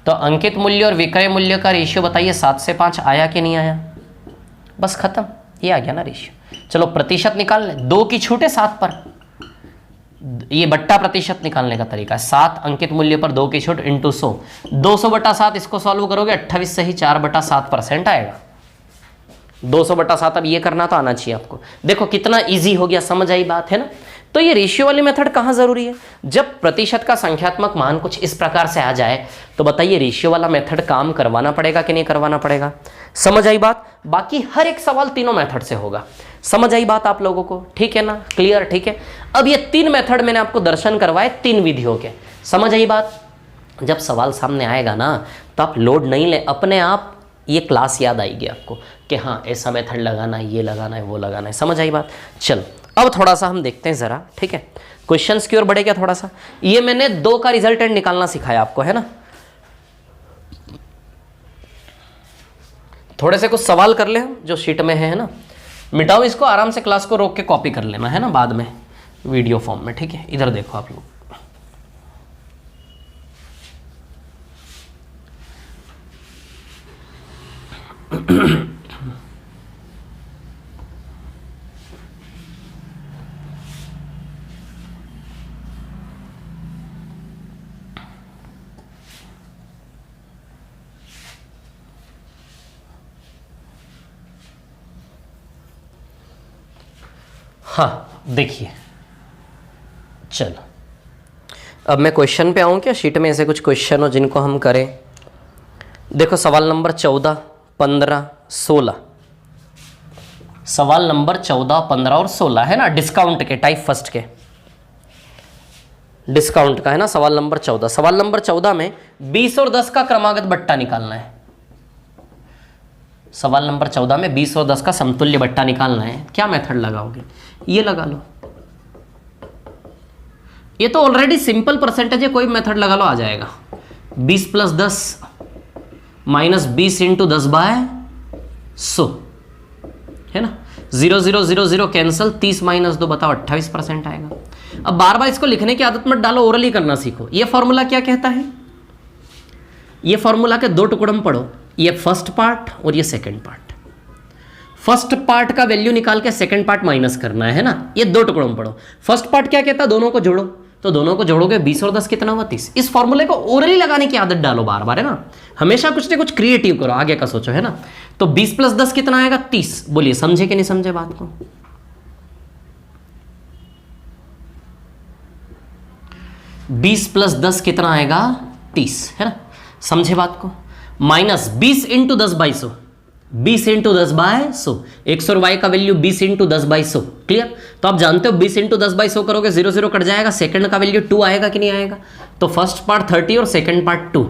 तो अंकित मूल्य और विक्रय मूल्य का रेशियो बताइए 7 से 5 आया कि नहीं आया? बस खत्म, ये आ गया ना रेशियो। चलो प्रतिशत निकाल लें, 2 की छूट है 7 पर, ये बट्टा प्रतिशत निकालने का तरीका है। 7 अंकित मूल्य पर 2 की छूट इंटू 100, 200/7, इसको सॉल्व करोगे 28 से ही 4/7% आएगा। 200/7, अब ये करना तो आना चाहिए आपको। देखो कितना इजी हो गया, समझ आई बात, है ना? तो ये रेशियो वाली मेथड कहाँ जरूरी है? जब प्रतिशत का संख्यात्मक मान कुछ इस प्रकार से आ जाए तो बताइए रेशियो वाला मेथड काम करवाना पड़ेगा कि नहीं करवाना पड़ेगा? समझ आई बात? बाकी हर एक सवाल तीनों मेथड से होगा। समझ आई बात आप लोगों को? ठीक है ना? क्लियर? ठीक है। अब ये 3 मेथड मैंने आपको दर्शन करवाए 3 विधियों के। समझ आई बात? जब सवाल सामने आएगा ना तो आप लोड नहीं ले, अपने आप ये क्लास याद आएगी आपको कि हाँ ऐसा मेथड लगाना है, ये लगाना है, वो लगाना है। समझ आई बात? चलो अब थोड़ा सा हम देखते हैं जरा, ठीक है? क्वेश्चंस की ओर बढ़े क्या थोड़ा सा। ये मैंने 2 का रिजल्टेंट निकालना सिखाया आपको, है ना? थोड़े से कुछ सवाल कर ले हम जो शीट में है ना? मिटाओ इसको, आराम से क्लास को रोक के कॉपी कर लेना, है ना, बाद में वीडियो फॉर्म में, ठीक है? इधर देखो आप लोग, हाँ देखिए, चलो अब मैं क्वेश्चन पे आऊँ क्या? शीट में ऐसे कुछ क्वेश्चन हो जिनको हम करें। देखो सवाल नंबर 14, 15, 16, सवाल नंबर 14, 15 और 16 है ना, डिस्काउंट के, टाइप फर्स्ट के डिस्काउंट का है ना सवाल नंबर 14। सवाल नंबर 14 में 20 और 10 का क्रमागत बट्टा निकालना है। सवाल नंबर 14 में 20 और 10 का समतुल्य बट्टा निकालना है। क्या मेथड लगाओगे? ये लगा लो, ये तो ऑलरेडी सिंपल परसेंटेज है, कोई मेथड लगा लो आ जाएगा। 20 + 10 -20 × 10/100 है ना, 0 0 0 0 कैंसल, 30 - 2 बताओ 28% आएगा। अब बार बार इसको लिखने की आदत मत डालो, ओरली करना सीखो। ये फॉर्मूला क्या कहता है? ये फॉर्मूला के दो टुकड़ों में पढ़ो, ये फर्स्ट पार्ट और ये सेकंड पार्ट। फर्स्ट पार्ट का वैल्यू निकाल के सेकंड पार्ट माइनस करना है ना, ये दो टुकड़ों में पढ़ो। फर्स्ट पार्ट क्या कहता है? दोनों को जोड़ो, तो दोनों को जोड़ोगे 20 और 10 कितना हुआ? 30। इस फॉर्मूले को ओरली लगाने की आदत डालो बार बार, है ना, हमेशा कुछ ना कुछ क्रिएटिव करो, आगे का सोचो, है ना। तो 20 + 10 कितना आएगा? 30। बोलिए समझे कि नहीं समझे बात को? 20 + 10 कितना आएगा? 30, है ना, समझे बात को। -20 × 10/100, 20 × 10/100, 100 y का वैल्यू 20 × 10/100। क्लियर? तो आप जानते हो 20 × 10/100 करोगे 0 0 कट जाएगा, सेकंड का वैल्यू 2 आएगा कि नहीं आएगा? तो फर्स्ट पार्ट 30 और सेकंड पार्ट 2,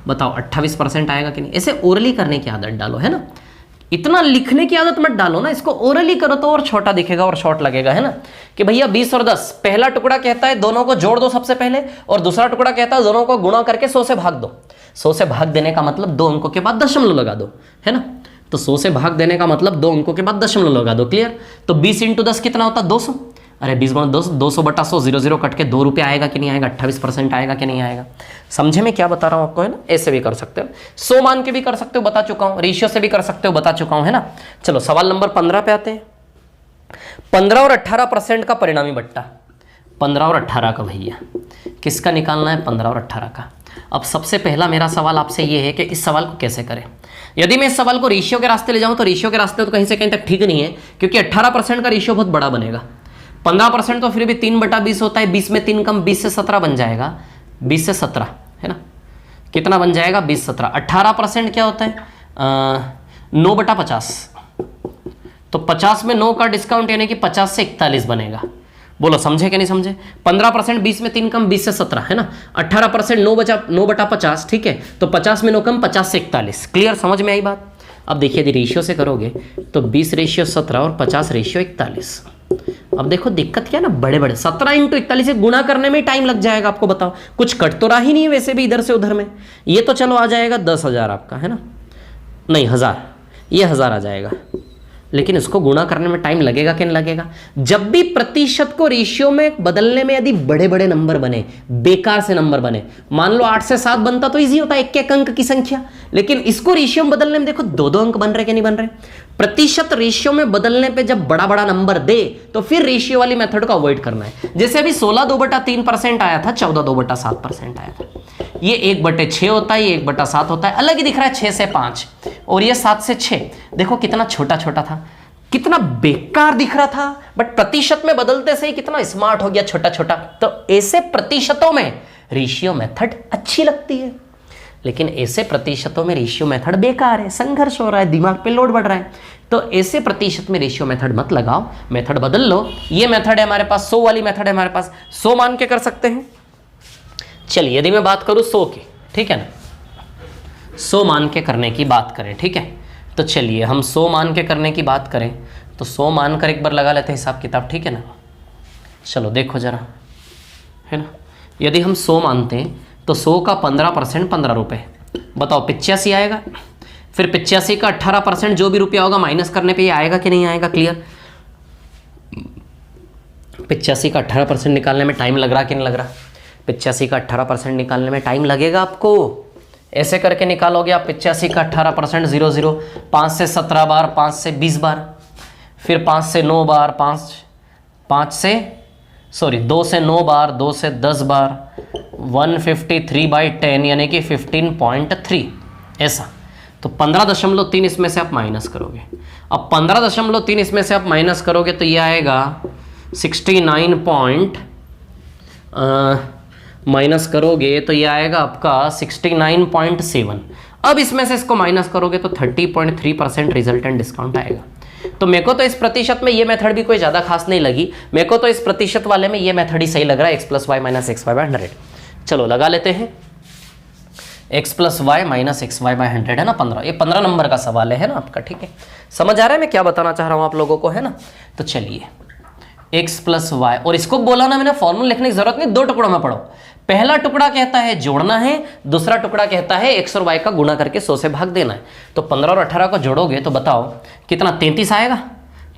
बताओ 28% आएगा कि नहीं? ऐसे ओरली करने की आदत डालो, है ना, इतना लिखने की आदत मत डालो ना, इसको ओरली करो तो और छोटा दिखेगा और शॉर्ट लगेगा, है ना। कि भैया 20 और 10, पहला टुकड़ा कहता है दोनों को जोड़ दो सबसे पहले, और दूसरा टुकड़ा कहता है दोनों को गुणा करके 100 से भाग दो। 100 से भाग देने का मतलब 2 अंकों के बाद दशमलव लगा दो, है ना। तो 100 से भाग देने का मतलब 2 अंकों के बाद दशमलव लगा दो। क्लियर? तो 20 × 10 कितना होता है? 200। अरे 20 × 200, 200/100, 0 0 कट के 2 रुपये आएगा कि नहीं आएगा? 28% आएगा कि नहीं आएगा? समझे मैं क्या बता रहा हूँ आपको, है ना। ऐसे भी कर सकते हो, 100 मान के भी कर सकते हो, बता चुका हूँ, रेशियो से भी कर सकते हो, बता चुका हूँ, है ना। चलो सवाल नंबर 15 पे आते हैं। 15 और 18% का परिणामी बट्टा, 15 और 18 का भैया किसका निकालना है? 15 और 18 का। अब सबसे पहला मेरा सवाल आपसे ये है कि इस सवाल को कैसे करें। यदि मैं इस सवाल को रेशियो के रास्ते ले जाऊं तो रेशियो के रास्ते तो कहीं से कहीं तक ठीक नहीं है, क्योंकि 18% का रेशियो बहुत बड़ा बनेगा। 15% तो फिर भी 3/20 होता है, 20 में 3 कम, 20 से 17 बन जाएगा, 20 से 17, है ना, कितना बन जाएगा? 20 17। 18% क्या होता है? 9/50, तो 50 में 9 का डिस्काउंट यानी कि 50 से 41 बनेगा। बोलो समझे कि नहीं समझे? 15% 20 में 3 कम, 20 से 17, है ना। 18% 9/50, ठीक है, तो 50 में 9 कम, 50 से 41। क्लियर? समझ में आई बात? अब देखिए यदि रेशियो से करोगे तो 20/17 और 50/41। अब देखो दिक्कत क्या है ना, बड़े बड़े 17 × 41 से गुणा करने में टाइम लग जाएगा आपको। बताओ कुछ कट तो रहा ही नहीं है वैसे भी इधर से उधर में। ये तो चलो आ जाएगा 10,000 आपका, है ना, नहीं 1000, ये 1000 आ जाएगा, लेकिन इसको गुणा करने में टाइम लगेगा कि नहीं लगेगा? जब भी प्रतिशत को रेशियो में बदलने में यदि बड़े बड़े नंबर बने, बेकार से नंबर बने, मान लो 8 से 7 बनता तो इजी होता है, एक एक अंक की संख्या, लेकिन इसको रेशियो में बदलने में देखो 2-2 अंक बन रहे कि नहीं बन रहे। प्रतिशत रेशियो में बदलने पे जब बड़ा बड़ा नंबर दे तो फिर रेशियो वाली मेथड को अवॉइड करना है। जैसे अभी 16 2/3% आया था, 14 2/7% आया था। ये 1/6 होता है, ये 1/7 होता है, अलग ही दिख रहा है 6 से 5, और ये 7 से 6। देखो कितना छोटा छोटा था, कितना बेकार दिख रहा था, बट प्रतिशत में बदलते से ही कितना स्मार्ट हो गया, छोटा छोटा। तो ऐसे प्रतिशतों में रेशियो मेथड अच्छी लगती है, लेकिन ऐसे प्रतिशतों में रेशियो मेथड बेकार है, संघर्ष हो रहा है, दिमाग पे लोड बढ़ रहा है। तो ऐसे प्रतिशत में रेशियो मेथड मत लगाओ, मेथड बदल लो। ये मेथड है हमारे पास, 100 वाली मेथड है हमारे पास, 100 मान के कर सकते हैं। चलिए यदि मैं बात करूं 100 की, ठीक है ना, 100 मान के करने की बात करें, ठीक है, तो चलिए हम 100 मान के करने की बात करें तो 100 मान कर एक बार लगा लेते हैं हिसाब किताब, ठीक है ना। चलो देखो जरा, है ना, यदि हम 100 मानते हैं तो 100 का 15% 15 रुपये, बताओ 85 आएगा। फिर 85 का 18% जो भी रुपया होगा माइनस करने पे ये आएगा कि नहीं आएगा? क्लियर? 85 का 18% निकालने में टाइम लग रहा कि नहीं लग रहा? 85 का 18% निकालने में टाइम लगेगा आपको, ऐसे करके निकालोगे आप 85 का 18% 00, 5 से 17 बार, 5 से 20 बार, फिर 5 से 9 बार, 2 से 9 बार, 2 से 10 बार, 153/10 यानी कि 15.3 ऐसा। तो 15.3 इसमें से आप माइनस करोगे। अब 15.3 इसमें से आप माइनस करोगे तो ये आएगा 69 माइनस करोगे तो ये आएगा आपका 69.7। अब इसमें से इसको माइनस करोगे तो 30.3% रिजल्टेंट डिस्काउंट आएगा। तो मेरे को तो इस प्रतिशत में ये मेथड भी कोई ज़्यादा खास नहीं लगी, मेरे को तो इस प्रतिशत वाले में ये मेथड ही सही लग रहा है, x + y - xy/100। चलो लगा लेते हैं, x + y - xy/100 है ना 15, ये 15 नंबर का सवाल है ना आपका, ठीक है। समझ आ रहा है मैं क्या बताना चाह रहा हूँ आप लोगों को, है ना। तो चलिए x + y, और इसको बोला ना मैंने फॉर्मूला लिखने की जरूरत नहीं, 2 टुकड़ों में पढ़ो। पहला टुकड़ा कहता है जोड़ना है, दूसरा टुकड़ा कहता है x और y का गुणा करके 100 से भाग देना है। तो 15 और 18 को जोड़ोगे तो बताओ कितना, 33 आएगा।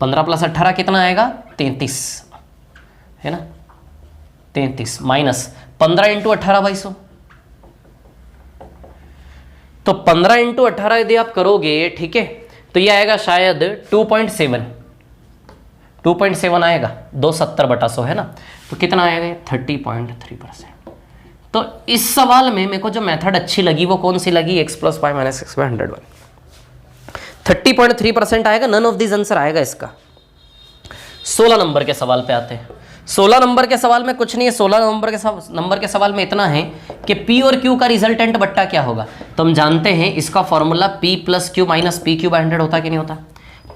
15 + 18 कितना आएगा, 33 है ना, 33 माइनस 15 × 18/100। तो 15 × 18 यदि आप करोगे, ठीक है, तो ये आएगा शायद 2.7 आएगा, 270/100 है ना। तो कितना आएगा, 30.3%। तो इस सवाल में मेरे को जो मेथड अच्छी लगी वो कौन सी लगी, x + y - xy/100 वाली। 30.3% आएगा, नन ऑफ दिस आंसर आएगा इसका। 16 नंबर के सवाल पे आते हैं। 16 नंबर के सवाल में कुछ नहीं है, 16 नंबर के सवाल में इतना है कि P और Q का रिजल्टेंट बट्टा क्या होगा। तो हम जानते हैं इसका फॉर्मूला P + Q - PQ/100 होता कि नहीं होता।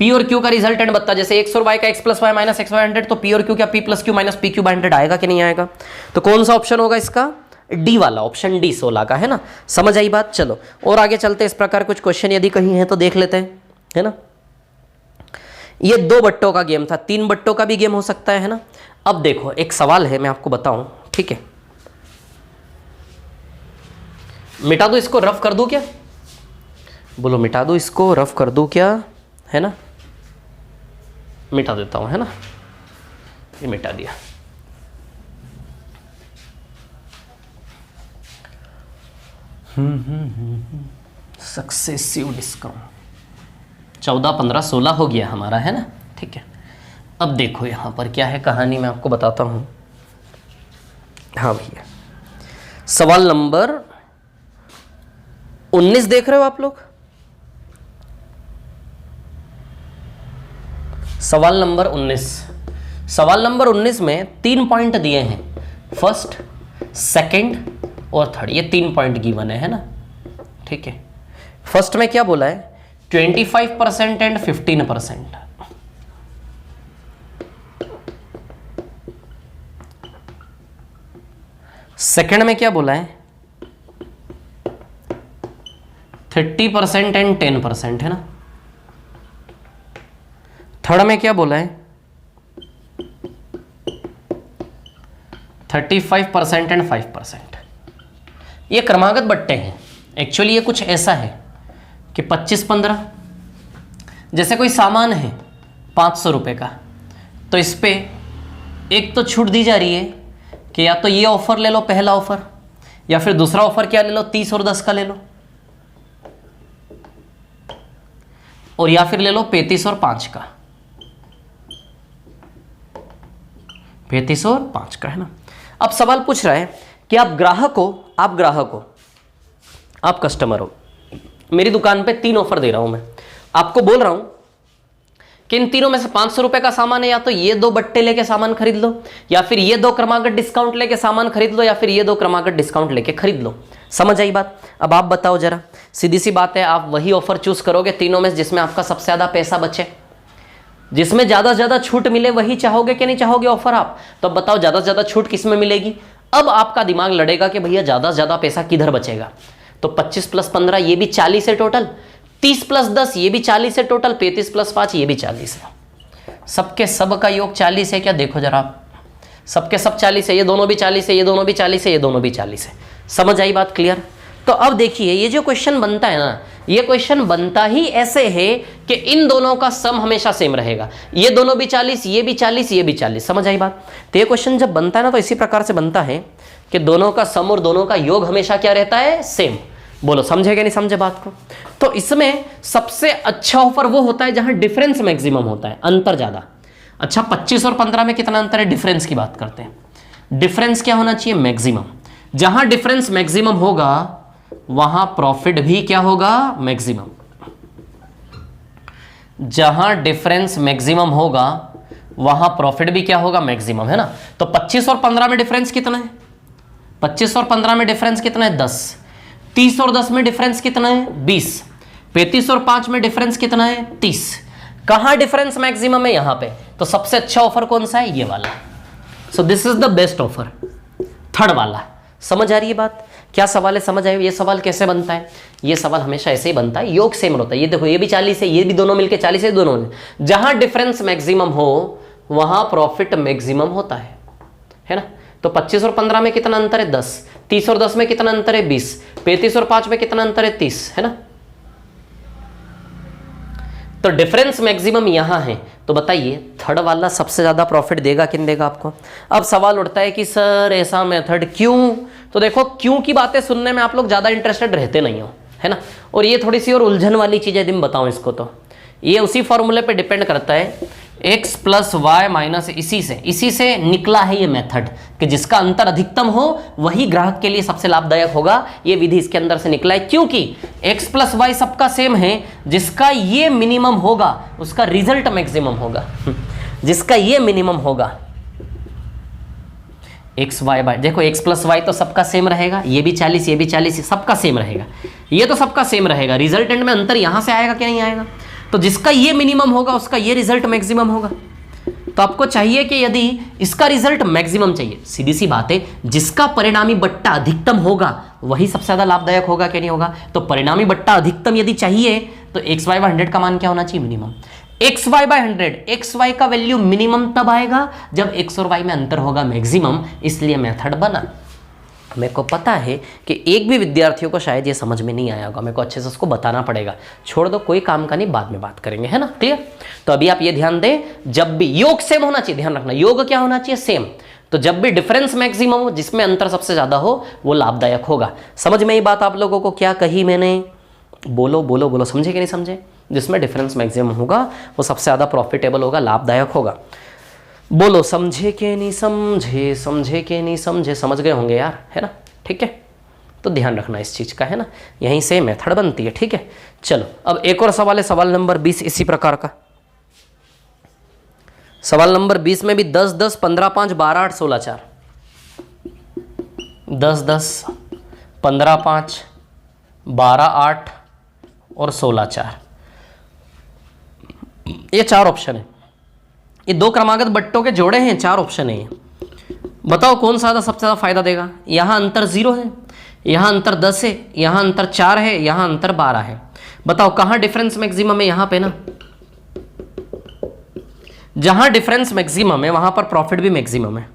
P और Q का रिजल्टेंट बता, जैसे x और y का x + y - xy/100, तो P और Q क्या P + Q - PQ/100 आएगा कि नहीं आएगा। तो कौन सा ऑप्शन होगा इसका, डी वाला, ऑप्शन डी 16 का, है ना। समझ आई बात। चलो और आगे चलते, इस प्रकार कुछ क्वेश्चन यदि कहीं है तो देख लेते हैं, है ना। ये 2 बट्टों का गेम था, 3 बट्टों का भी गेम हो सकता है ना। अब देखो एक सवाल है, मैं आपको बताऊं, ठीक है। मिटा दो इसको, रफ कर दूं क्या, बोलो मिटा दो इसको, रफ कर दूं क्या, है ना। मिटा देता हूं, है ना, ये मिटा दिया। सक्सेसिव डिस्काउंट 14, 15, 16 हो गया हमारा, है ना, ठीक है। अब देखो यहाँ पर क्या है कहानी, मैं आपको बताता हूँ। हाँ भैया, सवाल नंबर 19 देख रहे हो आप लोग। सवाल नंबर 19 में 3 पॉइंट दिए हैं, फर्स्ट, सेकंड और थर्ड, ये 3 पॉइंट गिवन है ना, ठीक है। फर्स्ट में क्या बोला है, 25% एंड 15%। सेकंड में क्या बोला है, 30% एंड 10%, है ना। थर्ड में क्या बोला है, 35% एंड 5%। ये क्रमागत बट्टे हैं। एक्चुअली ये कुछ ऐसा है कि 25-15, जैसे कोई सामान है 500 रुपये का, तो इस पे एक तो छूट दी जा रही है कि या तो ये ऑफर ले लो, पहला ऑफर, या फिर दूसरा ऑफर क्या ले लो, 30 और 10 का ले लो, और या फिर ले लो 35 और 5 का, 35 और 5 का, है ना। अब सवाल पूछ रहा है कि आप ग्राहक हो, आप कस्टमर हो, मेरी दुकान पे 3 ऑफर दे रहा हूं मैं, आपको बोल रहा हूं कि इन तीनों में से 500 रुपए का सामान है, या तो ये 2 बट्टे लेके सामान खरीद लो, या फिर ये 2 क्रमागत डिस्काउंट लेके सामान खरीद लो, या फिर ये 2 क्रमागत डिस्काउंट लेके खरीद लो। समझ आई बात। अब आप बताओ जरा, सीधी सी बात है, आप वही ऑफर चूज करोगे तीनों में जिसमें आपका सबसे ज्यादा पैसा बचे, जिसमें ज्यादा से ज्यादा छूट मिले, वही चाहोगे कि नहीं चाहोगे ऑफर आप। तो अब बताओ ज्यादा से ज्यादा छूट किस में मिलेगी। अब आपका दिमाग लड़ेगा कि भैया ज्यादा से ज्यादा पैसा किधर बचेगा। तो 25 + 15 ये भी 40 है टोटल, 30 + 10 ये भी 40 है टोटल, 35 + 5 ये भी 40 है। सबके सब का योग 40 है क्या, देखो जरा आप, सबके सब 40 है, ये दोनों भी 40 है, ये दोनों भी 40 है, ये दोनों भी 40 है। समझ आई बात, क्लियर। तो अब देखिए ये जो क्वेश्चन बनता है ना, ये क्वेश्चन बनता ही ऐसे है कि इन दोनों का सम हमेशा सेम रहेगा, ये दोनों भी 40, ये भी 40, ये भी 40। समझ आई बात। तो ये क्वेश्चन जब बनता है ना, तो इसी प्रकार से बनता है कि दोनों का सम और दोनों का योग हमेशा क्या रहता है, सेम। बोलो समझे कि नहीं समझे बात को। तो इसमें सबसे अच्छा ऑफर वो होता है जहां डिफरेंस मैक्सिमम होता है, अंतर ज्यादा। अच्छा 25 और 15 में कितना अंतर है, डिफरेंस की बात करते हैं। डिफरेंस क्या होना चाहिए, मैक्सिमम। जहां डिफरेंस मैक्सिमम होगा वहां प्रॉफिट भी क्या होगा, मैक्सिमम। जहां डिफरेंस मैक्सिमम होगा वहां प्रॉफिट भी क्या होगा, मैक्सिमम, है ना। तो 25 और 15 में डिफरेंस कितना है, 25 और 15 में डिफरेंस कितना है, 10। 30 और 10 में डिफरेंस कितना है, 20। 35 और 5 में डिफरेंस कितना है, 30। कहां डिफरेंस मैक्सिमम है, यहां पे। तो सबसे अच्छा ऑफर कौन सा है, ये वाला। So this is the best offer, third वाला। समझ आ रही है बात, क्या सवाल है, समझ आए। ये सवाल कैसे बनता है, ये सवाल हमेशा ऐसे ही बनता है, योग सेम होता है। ये देखो ये भी 40 है, ये भी दोनों मिलके 40 है, दोनों में जहां डिफरेंस मैक्सिमम हो वहां प्रॉफिट मैक्सिमम होता है ना। तो 25 और 15 में कितना अंतर है, 10। 30 और 10 में कितना अंतर है, 20। 35 और 5 में कितना अंतर है, 30, है ना। तो डिफरेंस मैक्सिमम यहां है। तो बताइए थर्ड वाला सबसे ज्यादा प्रॉफिट देगा किन देगा आपको। अब सवाल उठता है कि सर ऐसा मेथड क्यों। तो देखो क्यों की बातें सुनने में आप लोग ज्यादा इंटरेस्टेड रहते नहीं हो, है ना। और ये थोड़ी सी और उलझन वाली चीज है, यदि मैं बताऊं इसको तो ये उसी फॉर्मूले पे डिपेंड करता है, x प्लस वाई माइनस इसी से निकला है ये मेथड कि जिसका अंतर अधिकतम हो वही ग्राहक के लिए सबसे लाभदायक होगा। ये विधि इसके अंदर से निकला है क्योंकि x प्लस वाई सबका सेम है, जिसका ये मिनिमम होगा उसका रिजल्ट मैक्सिमम होगा। जिसका ये मिनिमम होगा एक्स वाई बाय, देखो x प्लस वाई तो सबका सेम रहेगा, ये भी 40 ये भी 40 सबका सेम रहेगा, ये तो सबका सेम रहेगा। रिजल्टेंट में अंतर यहां से आएगा क्या, नहीं आएगा। तो जिसका ये मिनिमम होगा उसका ये रिजल्ट मैक्सिमम होगा। तो आपको चाहिए कि यदि इसका रिजल्ट मैक्सिमम चाहिए, सीधी सी बात है, जिसका परिणामी बट्टा अधिकतम होगा वही सबसे ज्यादा लाभदायक होगा क्या, नहीं होगा। तो परिणामी बट्टा अधिकतम यदि चाहिए तो एक्स वाई बाय 100 का मान क्या होना चाहिए, minimum. X Y by 100, x y का वैल्यू मिनिमम तब आएगा जब एक्स और वाई में अंतर होगा मैक्सिमम, इसलिए मेथड बना। मेरे को पता है कि एक भी विद्यार्थियों को शायद ये समझ में नहीं आया होगा, मेरे को अच्छे से उसको बताना पड़ेगा। छोड़ दो, कोई काम का नहीं, बाद में बात करेंगे, है ना, क्लियर। तो अभी आप ये ध्यान दें, जब भी योग सेम होना चाहिए, ध्यान रखना योग क्या होना चाहिए, सेम। तो जब भी डिफरेंस मैक्सिमम हो, जिसमें अंतर सबसे ज्यादा हो, वो लाभदायक होगा। समझ में ये बात आप लोगों को क्या कही मैंने, बोलो बोलो बोलो, समझे कि नहीं समझे। जिसमें डिफरेंस मैक्सिमम होगा वो सबसे ज्यादा प्रॉफिटेबल होगा, लाभदायक होगा। बोलो समझे के नहीं समझे, समझे के नहीं समझे, समझ गए होंगे यार, है ना, ठीक है। तो ध्यान रखना इस चीज का, है ना, यहीं से मेथड बनती है, ठीक है। चलो अब एक और सवाल है, सवाल नंबर 20 इसी प्रकार का। सवाल नंबर 20 में भी 10 10 15 5 12 8 16 4, 10 10 15 5 12 8 और 16 4, ये 4 ऑप्शन है। ये 2 क्रमागत बट्टों के जोड़े हैं, 4 ऑप्शन है ये। बताओ कौन सा सबसे ज्यादा फायदा देगा। यहां अंतर 0 है, यहां अंतर 10 है, यहां अंतर 4 है, यहां अंतर 12 है। बताओ कहां डिफरेंस मैक्सिमम है, यहां पे ना। जहां डिफरेंस मैक्सिमम है वहां पर प्रॉफिट भी मैक्सिमम है।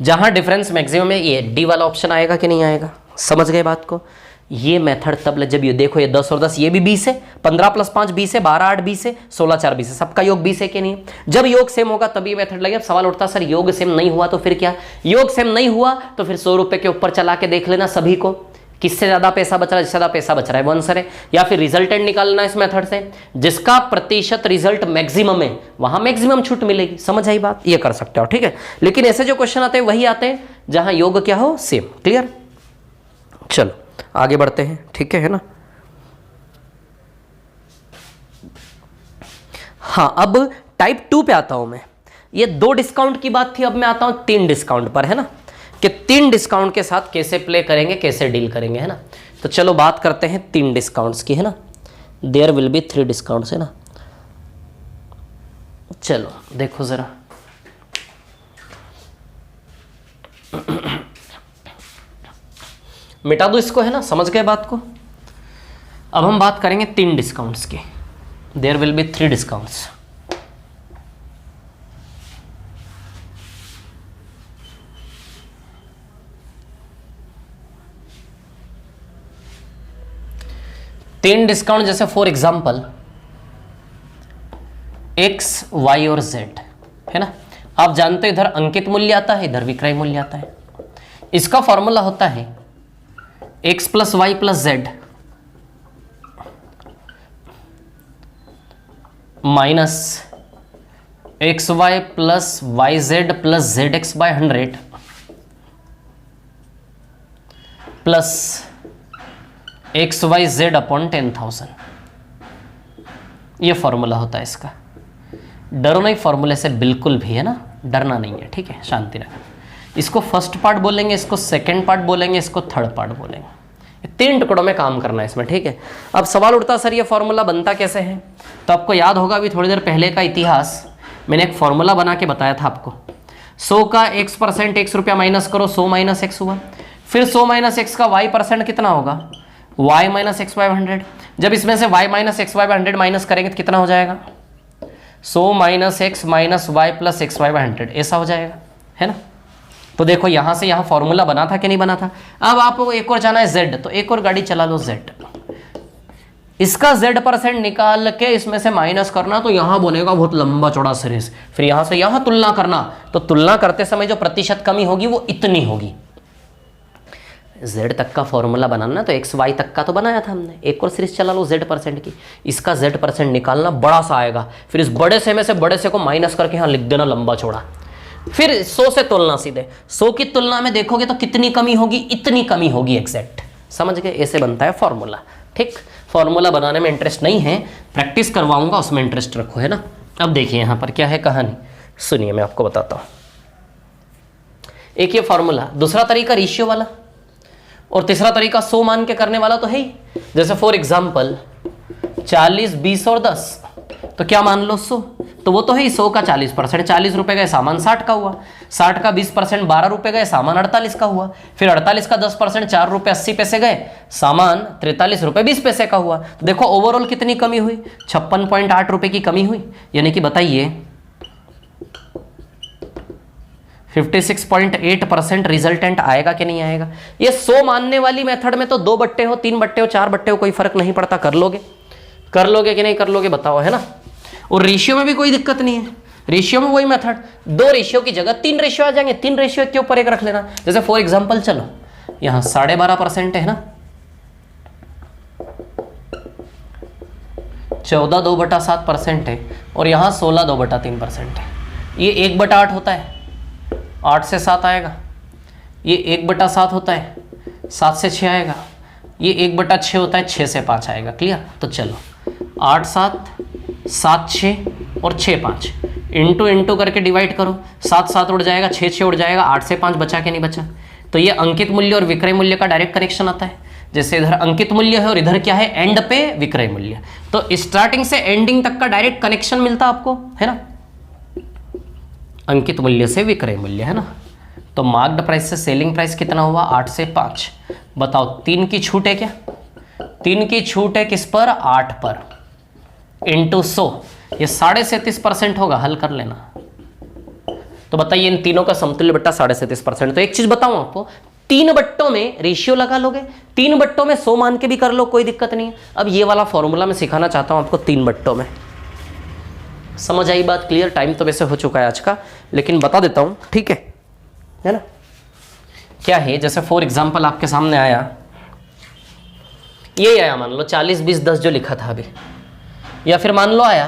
जहां डिफरेंस मैक्सिमम है, ये डी वाला ऑप्शन आएगा कि नहीं आएगा। समझ गए बात को। ये मेथड तब जब ये देखो, ये 10 और 10, ये भी 20 है, 15 + 5 20 है, 12 8 20 है, 16 4 20 है, सबका योग 20 है कि नहीं। जब योग सेम होगा तभी मेथड लगे। अब सवाल उठता सर योग सेम नहीं हुआ तो फिर क्या। योग सेम नहीं हुआ तो फिर 100 रुपए के ऊपर चला के देख लेना सभी को, किससे ज्यादा पैसा बच रहा है, जिससे ज्यादा पैसा बच रहा है वो आंसर है। या फिर रिजल्टेंट निकालना इस मेथड से, जिसका प्रतिशत रिजल्ट मैक्सिमम है वहां मैक्सिमम छूट मिलेगी। समझ आई बात, ये कर सकते हो, ठीक है। लेकिन ऐसे जो क्वेश्चन आते हैं वही आते हैं जहां योग क्या हो, सेम। क्लियर, चलो आगे बढ़ते हैं, ठीक है ना। हाँ अब टाइप 2 पे आता हूं मैं। ये 2 डिस्काउंट की बात थी, अब मैं आता हूं 3 डिस्काउंट पर, है ना, कि 3 डिस्काउंट के साथ कैसे प्ले करेंगे, कैसे डील करेंगे, है ना। तो चलो बात करते हैं 3 डिस्काउंट्स की, है ना। देयर विल बी 3 डिस्काउंट्स, है ना। चलो देखो जरा, मिटा दो इसको, है ना, समझ गए बात को। अब हम बात करेंगे 3 डिस्काउंट्स की। There will be 3 discounts. तीन डिस्काउंट जैसे फॉर एग्जाम्पल X, Y और Z, है ना। आप जानते हो इधर अंकित मूल्य आता है, इधर विक्रय मूल्य आता है। इसका फॉर्मूला होता है x plus y plus z minus x y plus y z plus z x by 100 plus x y z upon 10,000। ये फॉर्मूला होता है इसका। डरो नहीं फॉर्मूले से बिल्कुल भी, है ना, डरना नहीं है, ठीक है, शांति रखना। इसको फर्स्ट पार्ट बोलेंगे, इसको सेकंड पार्ट बोलेंगे, इसको थर्ड पार्ट बोलेंगे। 3 टुकड़ों में काम करना है इसमें, ठीक है। अब सवाल उठता सर ये फॉर्मूला बनता कैसे है, तो आपको याद होगा अभी थोड़ी देर पहले का इतिहास, मैंने एक फॉर्मूला बना के बताया था आपको। 100 का x% x रुपया माइनस करो, 100 माइनस x हुआ। फिर 100 माइनस x का y% कितना होगा, y माइनस एक्स वाई 100। जब इसमें से y minus x Y 100 minus करेंगे तो कितना हो जाएगा, 100 minus x minus y plus x Y 100, ऐसा हो जाएगा, है ना। तो देखो यहां से यहां फॉर्मूला बना था कि नहीं बना था। अब आपको एक और जाना है z, तो एक और गाड़ी चला लो z। इसका z% निकाल के इसमें से माइनस करना, तो यहां बनेगा बहुत लंबा चौड़ा सीरीज। फिर यहां से यहां तुलना करना, तो तुलना करते समय जो प्रतिशत कमी होगी वो इतनी होगी। z तक का फॉर्मूला बनाना, तो x y तक का तो बनाया था हमने। एक और सीरीज चला लो z% की, इसका z% निकालना, बड़ा सा आएगा। फिर इस बड़े से में से बड़े से को माइनस करके यहाँ लिख देना लंबा चौड़ा। फिर 100 से तुलना सीधे, 100 की तुलना में देखोगे तो कितनी कमी होगी, इतनी कमी होगी एग्जैक्ट। समझ गए, ऐसे बनता है फॉर्मूला, ठीक। फॉर्मूला बनाने में इंटरेस्ट नहीं है, प्रैक्टिस करवाऊंगा उसमें इंटरेस्ट रखो, है ना। अब देखिए यहाँ पर क्या है कहानी, सुनिए मैं आपको बताता हूँ। एक ये फॉर्मूला, दूसरा तरीका रेशियो वाला, और तीसरा तरीका 100 मान के करने वाला तो है ही। जैसे फॉर एग्जाम्पल 40, 20 और 10, तो क्या मान लो 100, तो वो तो है ही। 100 का 40%, 40 रुपए का सामान 60 का हुआ। 60 का 20%, 12 रुपए का सामान 48 का हुआ। फिर 48 का 10%, 4 रुपए 80 पैसे गए, सामान 43 रुपए 20 पैसे का हुआ। तो देखो ओवरऑल कितनी कमी हुई, 56.8 रुपए की कमी हुई। यानी कि बताइए 56.8% रिजल्टेंट आएगा कि नहीं आएगा। ये 100 मानने वाली मेथड में तो 2 बट्टे हो, 3 बट्टे हो, 4 बट्टे हो, कोई फर्क नहीं पड़ता, कर लोगे कि नहीं कर लोगे बताओ, है ना। और रेशियो में भी कोई दिक्कत नहीं है, रेशियो में वही मेथड, 2 रेशियो की जगह 3 रेशियो आ जाएंगे, 3 रेशियो के ऊपर एक रख लेना। जैसे फॉर एग्जाम्पल चलो यहाँ 12.5% है ना, 14 2/7% है, और यहाँ 16 2/3% है। ये 1/8 होता है, 8 से 7 आएगा। ये 1/7 होता है, 7 से 6 आएगा। ये 1/6 होता है, 6 से 5 आएगा। क्लियर। तो चलो 8 7 7 6 और 6 5 इंटू करके डिवाइड करो। 7 7 उड़ जाएगा, 6 6 उड़ जाएगा, 8 से 5 बचा के नहीं बचा। तो ये अंकित मूल्य और विक्रय मूल्य का डायरेक्ट कनेक्शन आता है। जैसे इधर अंकित मूल्य है और इधर क्या है, एंड पे विक्रय मूल्य। तो स्टार्टिंग से एंडिंग तक का डायरेक्ट कनेक्शन मिलता आपको, है ना, अंकित मूल्य से विक्रय मूल्य, है ना। तो मार्क्ड प्राइस से सेलिंग प्राइस कितना हुआ, 8 से 5। बताओ 3 की छूट है क्या, 3 की छूट है किस पर, 8 पर, इंटू 100, ये 37.5% होगा। हल कर लेना। तो बताइए इन तीनों का समतुल्य बट्टा 37.5%। तो एक चीज बताऊं आपको, 3 बट्टों में रेशियो लगा लोगे, 3 बट्टों में 100 मान के भी कर लो, कोई दिक्कत नहीं है। अब ये वाला फॉर्मूला मैं सिखाना चाहता हूं आपको 3 बट्टों में। समझ आई बात, क्लियर। टाइम तो वैसे हो चुका है आज का, लेकिन बता देता हूं, ठीक है ना। क्या है, जैसे फॉर एग्जांपल आपके सामने आया, ये आया मान लो 40 20 10 जो लिखा था अभी, या फिर मान लो आया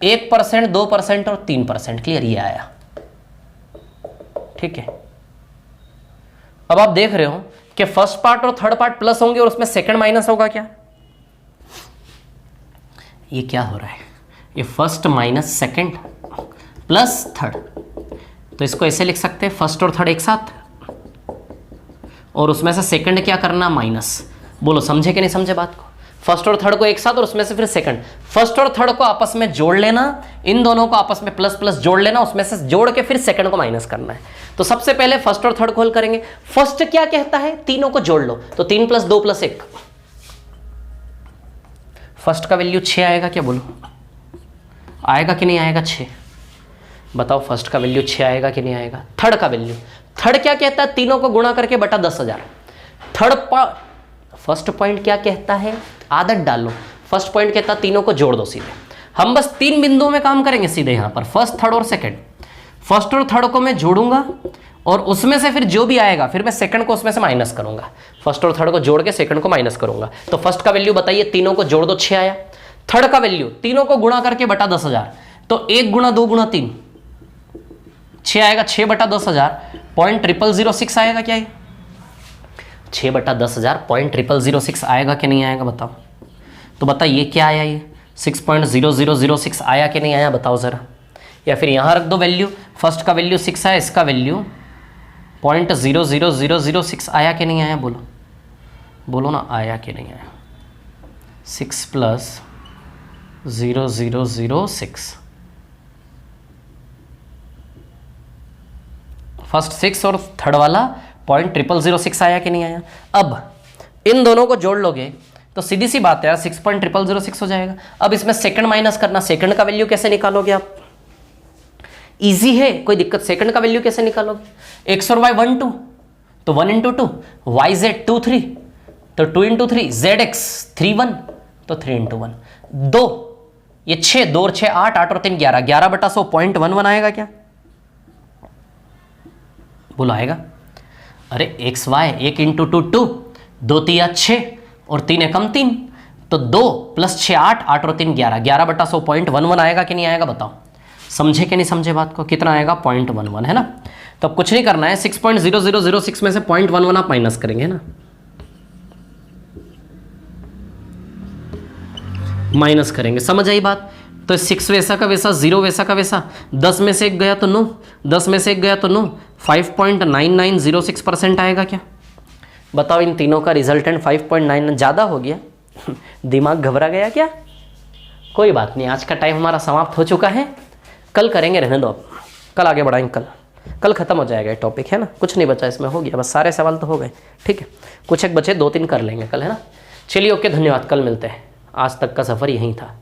1%, 2% और 3%। क्लियर, ये आया, ठीक है। अब आप देख रहे हो कि फर्स्ट पार्ट और थर्ड पार्ट प्लस होंगे और उसमें सेकंड माइनस होगा। क्या ये क्या हो रहा है, ये first minus second plus third. तो इसको ऐसे लिख सकते हैं, फर्स्ट और थर्ड एक साथ, और उसमें से सेकंड क्या करना, माइनस। बोलो समझे कि नहीं समझे बात को। फर्स्ट और थर्ड को एक साथ और उसमें से फिर सेकंड, फर्स्ट और थर्ड को आपस में जोड़ लेना, इन दोनों को आपस में प्लस प्लस जोड़ लेना, उसमें से जोड़ के फिर सेकंड को माइनस करना है। तो सबसे पहले फर्स्ट और थर्ड को हल करेंगे। फर्स्ट क्या कहता है, तीनों को जोड़ लो, तो 3 + 2 + 1, फर्स्ट का वैल्यू 6 आएगा। क्या बोलो, आएगा कि नहीं आएगा 6? बताओ फर्स्ट का वैल्यू 6 आएगा कि नहीं आएगा। थर्ड का वैल्यू, थर्ड क्या कहता है, तीनों को गुणा करके बटा 10,000। फर्स्ट पॉइंट क्या कहता है, आदत डालो। फर्स्ट पॉइंट कहता है तीनों को जोड़ दो सीधे। हम बस 3 बिंदुओं में काम करेंगे सीधे यहां पर, फर्स्ट थर्ड और सेकंड। फर्स्ट और थर्ड को मैं जोड़ूंगा और उसमें से फिर जो भी आएगा फिर मैं सेकंड को उसमें से माइनस करूंगा। फर्स्ट और थर्ड को जोड़ के सेकंड को माइनस करूंगा। तो फर्स्ट का वैल्यू बताइए, तीनों को जोड़ दो 6 आया। थर्ड का वैल्यू तीनों को गुणा करके बटा 10,000, तो 1 गुणा 2 गुणा 3 6 आएगा, 6 बटा 10,000 0.0006 आएगा क्या ये? 6 बटा 10,000 0.0006 आएगा कि नहीं आएगा बताओ। तो बताइए क्या आया ये 6.0006 आया कि नहीं आया बताओ ज़रा। या फिर यहाँ रख दो वैल्यू, फर्स्ट का वैल्यू 6 आया, इसका वैल्यू 0.00006 आया कि नहीं आया, बोलो बोलो ना, आया कि नहीं आया। 6 + 0006, फर्स्ट 6 और थर्ड वाला 0.0006 आया कि नहीं आया। अब इन दोनों को जोड़ लोगे तो सीधी सी बात है यार 6.0006 हो जाएगा। अब इसमें सेकंड माइनस करना, सेकंड का वैल्यू कैसे निकालोगे आप? इजी है, कोई दिक्कत। सेकंड का वैल्यू कैसे निकालोगे? x और y 1 2, तो 1 × 2, yz 2 3, तो 2 × 3, zx 3 1, तो 3 × 1 2, ये 6 2 और 6 8, 8 और 3 11, 11 बटा 100 0.11 आएगा क्या? बोलो आएगा? अरे x y 1 × 2 2, 2 3 6 और 3 एकम 3, तो 2 + 6 8, 8 और 3 11, 11 बटा 100 0.11 आएगा कि नहीं आएगा बताओ। समझे कि नहीं समझे बात को? कितना आएगा? 0.11 है ना। तो अब कुछ नहीं करना है, 6.0006 में से 0.11 आप माइनस करेंगे ना, माइनस करेंगे। समझ आई बात? तो 6 वैसा का वैसा, 0 वैसा का वैसा, 10 में से 1 गया तो 9, 10 में से 1 गया तो 9, 5.9906% आएगा क्या बताओ। इन तीनों का रिजल्टेंट 5.99 ज़्यादा हो गया दिमाग घबरा गया क्या? कोई बात नहीं, आज का टाइम हमारा समाप्त हो चुका है। कल करेंगे, रहने दो अब, कल आगे बढ़ाएंगे। कल खत्म हो जाएगा ये टॉपिक, है ना। कुछ नहीं बचा इसमें, हो गया बस, सारे सवाल तो हो गए। ठीक है, कुछ एक बचे, 2 3 कर लेंगे कल, है ना। चलिए ओके, धन्यवाद, कल मिलते हैं। आज तक का सफ़र यहीं था।